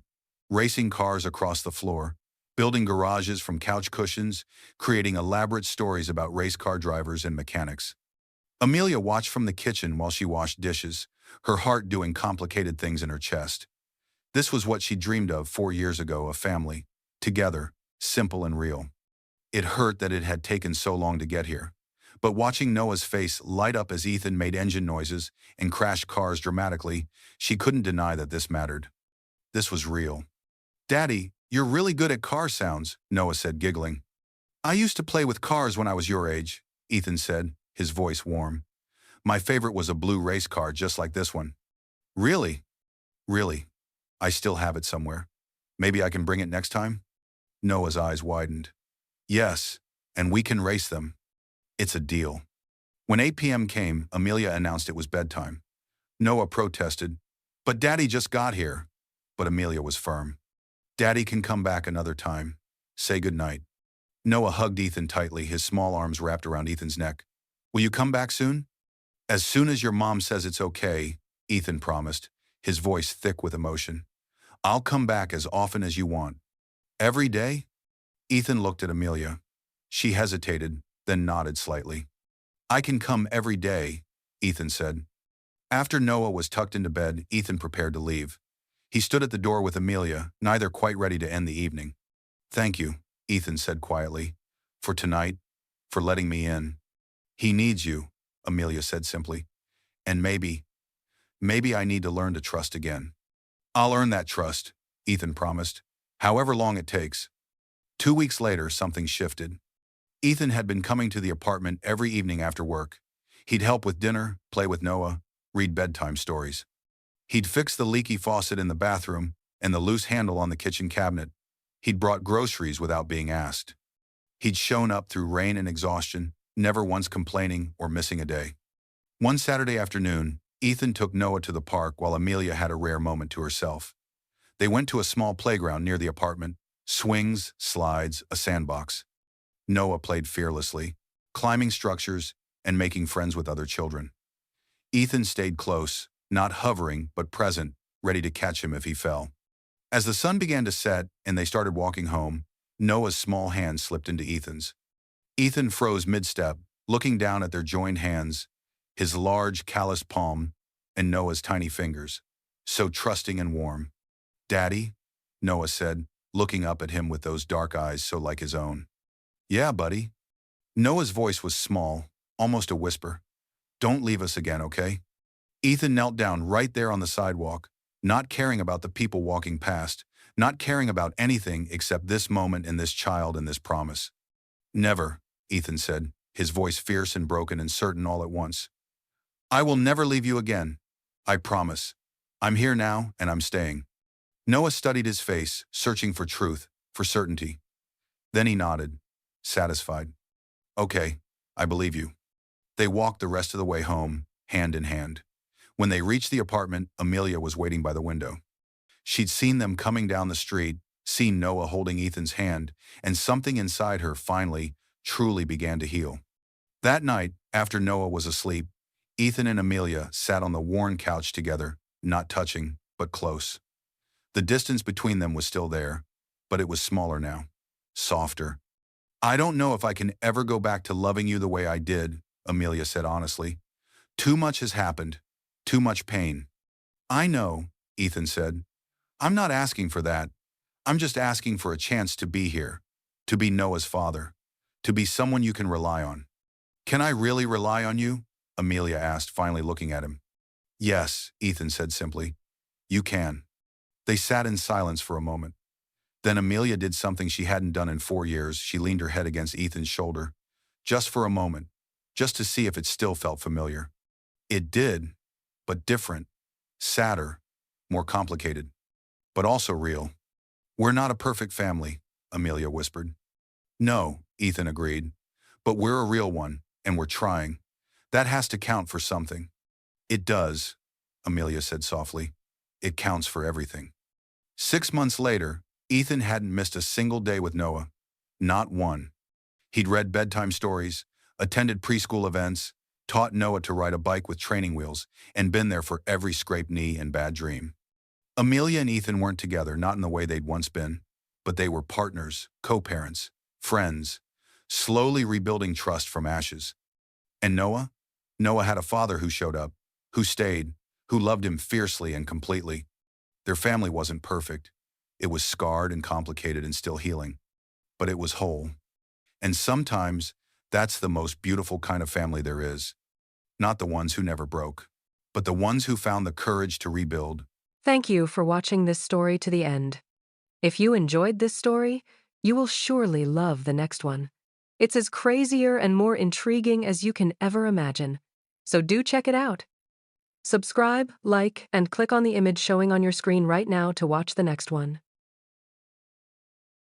racing cars across the floor, building garages from couch cushions, creating elaborate stories about race car drivers and mechanics. Amelia watched from the kitchen while she washed dishes, her heart doing complicated things in her chest. This was what she dreamed of 4 years ago, a family, together, simple and real. It hurt that it had taken so long to get here. But watching Noah's face light up as Ethan made engine noises and crashed cars dramatically, she couldn't deny that this mattered. This was real. Daddy, you're really good at car sounds, Noah said, giggling. I used to play with cars when I was your age, Ethan said, his voice warm. My favorite was a blue race car just like this one. Really? Really? I still have it somewhere. Maybe I can bring it next time? Noah's eyes widened. Yes, and we can race them. It's a deal. When 8 p.m. came, Amelia announced it was bedtime. Noah protested, but Daddy just got here. But Amelia was firm. Daddy can come back another time. Say goodnight. Noah hugged Ethan tightly, his small arms wrapped around Ethan's neck. Will you come back soon? As soon as your mom says it's okay, Ethan promised, his voice thick with emotion. I'll come back as often as you want. Every day? Ethan looked at Amelia. She hesitated, then nodded slightly. I can come every day, Ethan said. After Noah was tucked into bed, Ethan prepared to leave. He stood at the door with Amelia, neither quite ready to end the evening. Thank you, Ethan said quietly, for tonight, for letting me in. He needs you, Amelia said simply. And maybe I need to learn to trust again. I'll earn that trust, Ethan promised, however long it takes. 2 weeks later, something shifted. Ethan had been coming to the apartment every evening after work. He'd help with dinner, play with Noah, read bedtime stories. He'd fix the leaky faucet in the bathroom and the loose handle on the kitchen cabinet. He'd brought groceries without being asked. He'd shown up through rain and exhaustion, never once complaining or missing a day. One Saturday afternoon, Ethan took Noah to the park while Amelia had a rare moment to herself. They went to a small playground near the apartment, swings, slides, a sandbox. Noah played fearlessly, climbing structures and making friends with other children. Ethan stayed close, not hovering but present, ready to catch him if he fell. As the sun began to set and they started walking home, Noah's small hand slipped into Ethan's. Ethan froze mid-step, looking down at their joined hands, his large, calloused palm, and Noah's tiny fingers, so trusting and warm. "Daddy?" Noah said, looking up at him with those dark eyes so like his own. "Yeah, buddy." Noah's voice was small, almost a whisper. "Don't leave us again, okay?" Ethan knelt down right there on the sidewalk, not caring about the people walking past, not caring about anything except this moment and this child and this promise. "Never," Ethan said, his voice fierce and broken and certain all at once. "I will never leave you again. I promise. I'm here now, and I'm staying." Noah studied his face, searching for truth, for certainty. Then he nodded, satisfied. "Okay, I believe you." They walked the rest of the way home, hand in hand. When they reached the apartment, Amelia was waiting by the window. She'd seen them coming down the street, seen Noah holding Ethan's hand, and something inside her finally, truly began to heal. That night, after Noah was asleep, Ethan and Amelia sat on the worn couch together, not touching, but close. The distance between them was still there, but it was smaller now, softer. "I don't know if I can ever go back to loving you the way I did," Amelia said honestly. "Too much has happened, too much pain." "I know," Ethan said. "I'm not asking for that. I'm just asking for a chance to be here, to be Noah's father, to be someone you can rely on." "Can I really rely on you?" Amelia asked, finally looking at him. "Yes," Ethan said simply. "You can." They sat in silence for a moment. Then Amelia did something she hadn't done in 4 years. She leaned her head against Ethan's shoulder, just for a moment, just to see if it still felt familiar. It did, but different, sadder, more complicated, but also real. "We're not a perfect family," Amelia whispered. "No," Ethan agreed, "but we're a real one, and we're trying. That has to count for something." "It does," Amelia said softly. "It counts for everything." 6 months later, Ethan hadn't missed a single day with Noah. Not one. He'd read bedtime stories, attended preschool events, taught Noah to ride a bike with training wheels, and been there for every scraped knee and bad dream. Amelia and Ethan weren't together, not in the way they'd once been, but they were partners, co-parents, friends, slowly rebuilding trust from ashes. And Noah? Noah had a father who showed up, who stayed, who loved him fiercely and completely. Their family wasn't perfect. It was scarred and complicated and still healing. But it was whole. And sometimes, that's the most beautiful kind of family there is. Not the ones who never broke, but the ones who found the courage to rebuild. Thank you for watching this story to the end. If you enjoyed this story, you will surely love the next one. It's as crazier and more intriguing as you can ever imagine. So do check it out. Subscribe, like, and click on the image showing on your screen right now to watch the next one.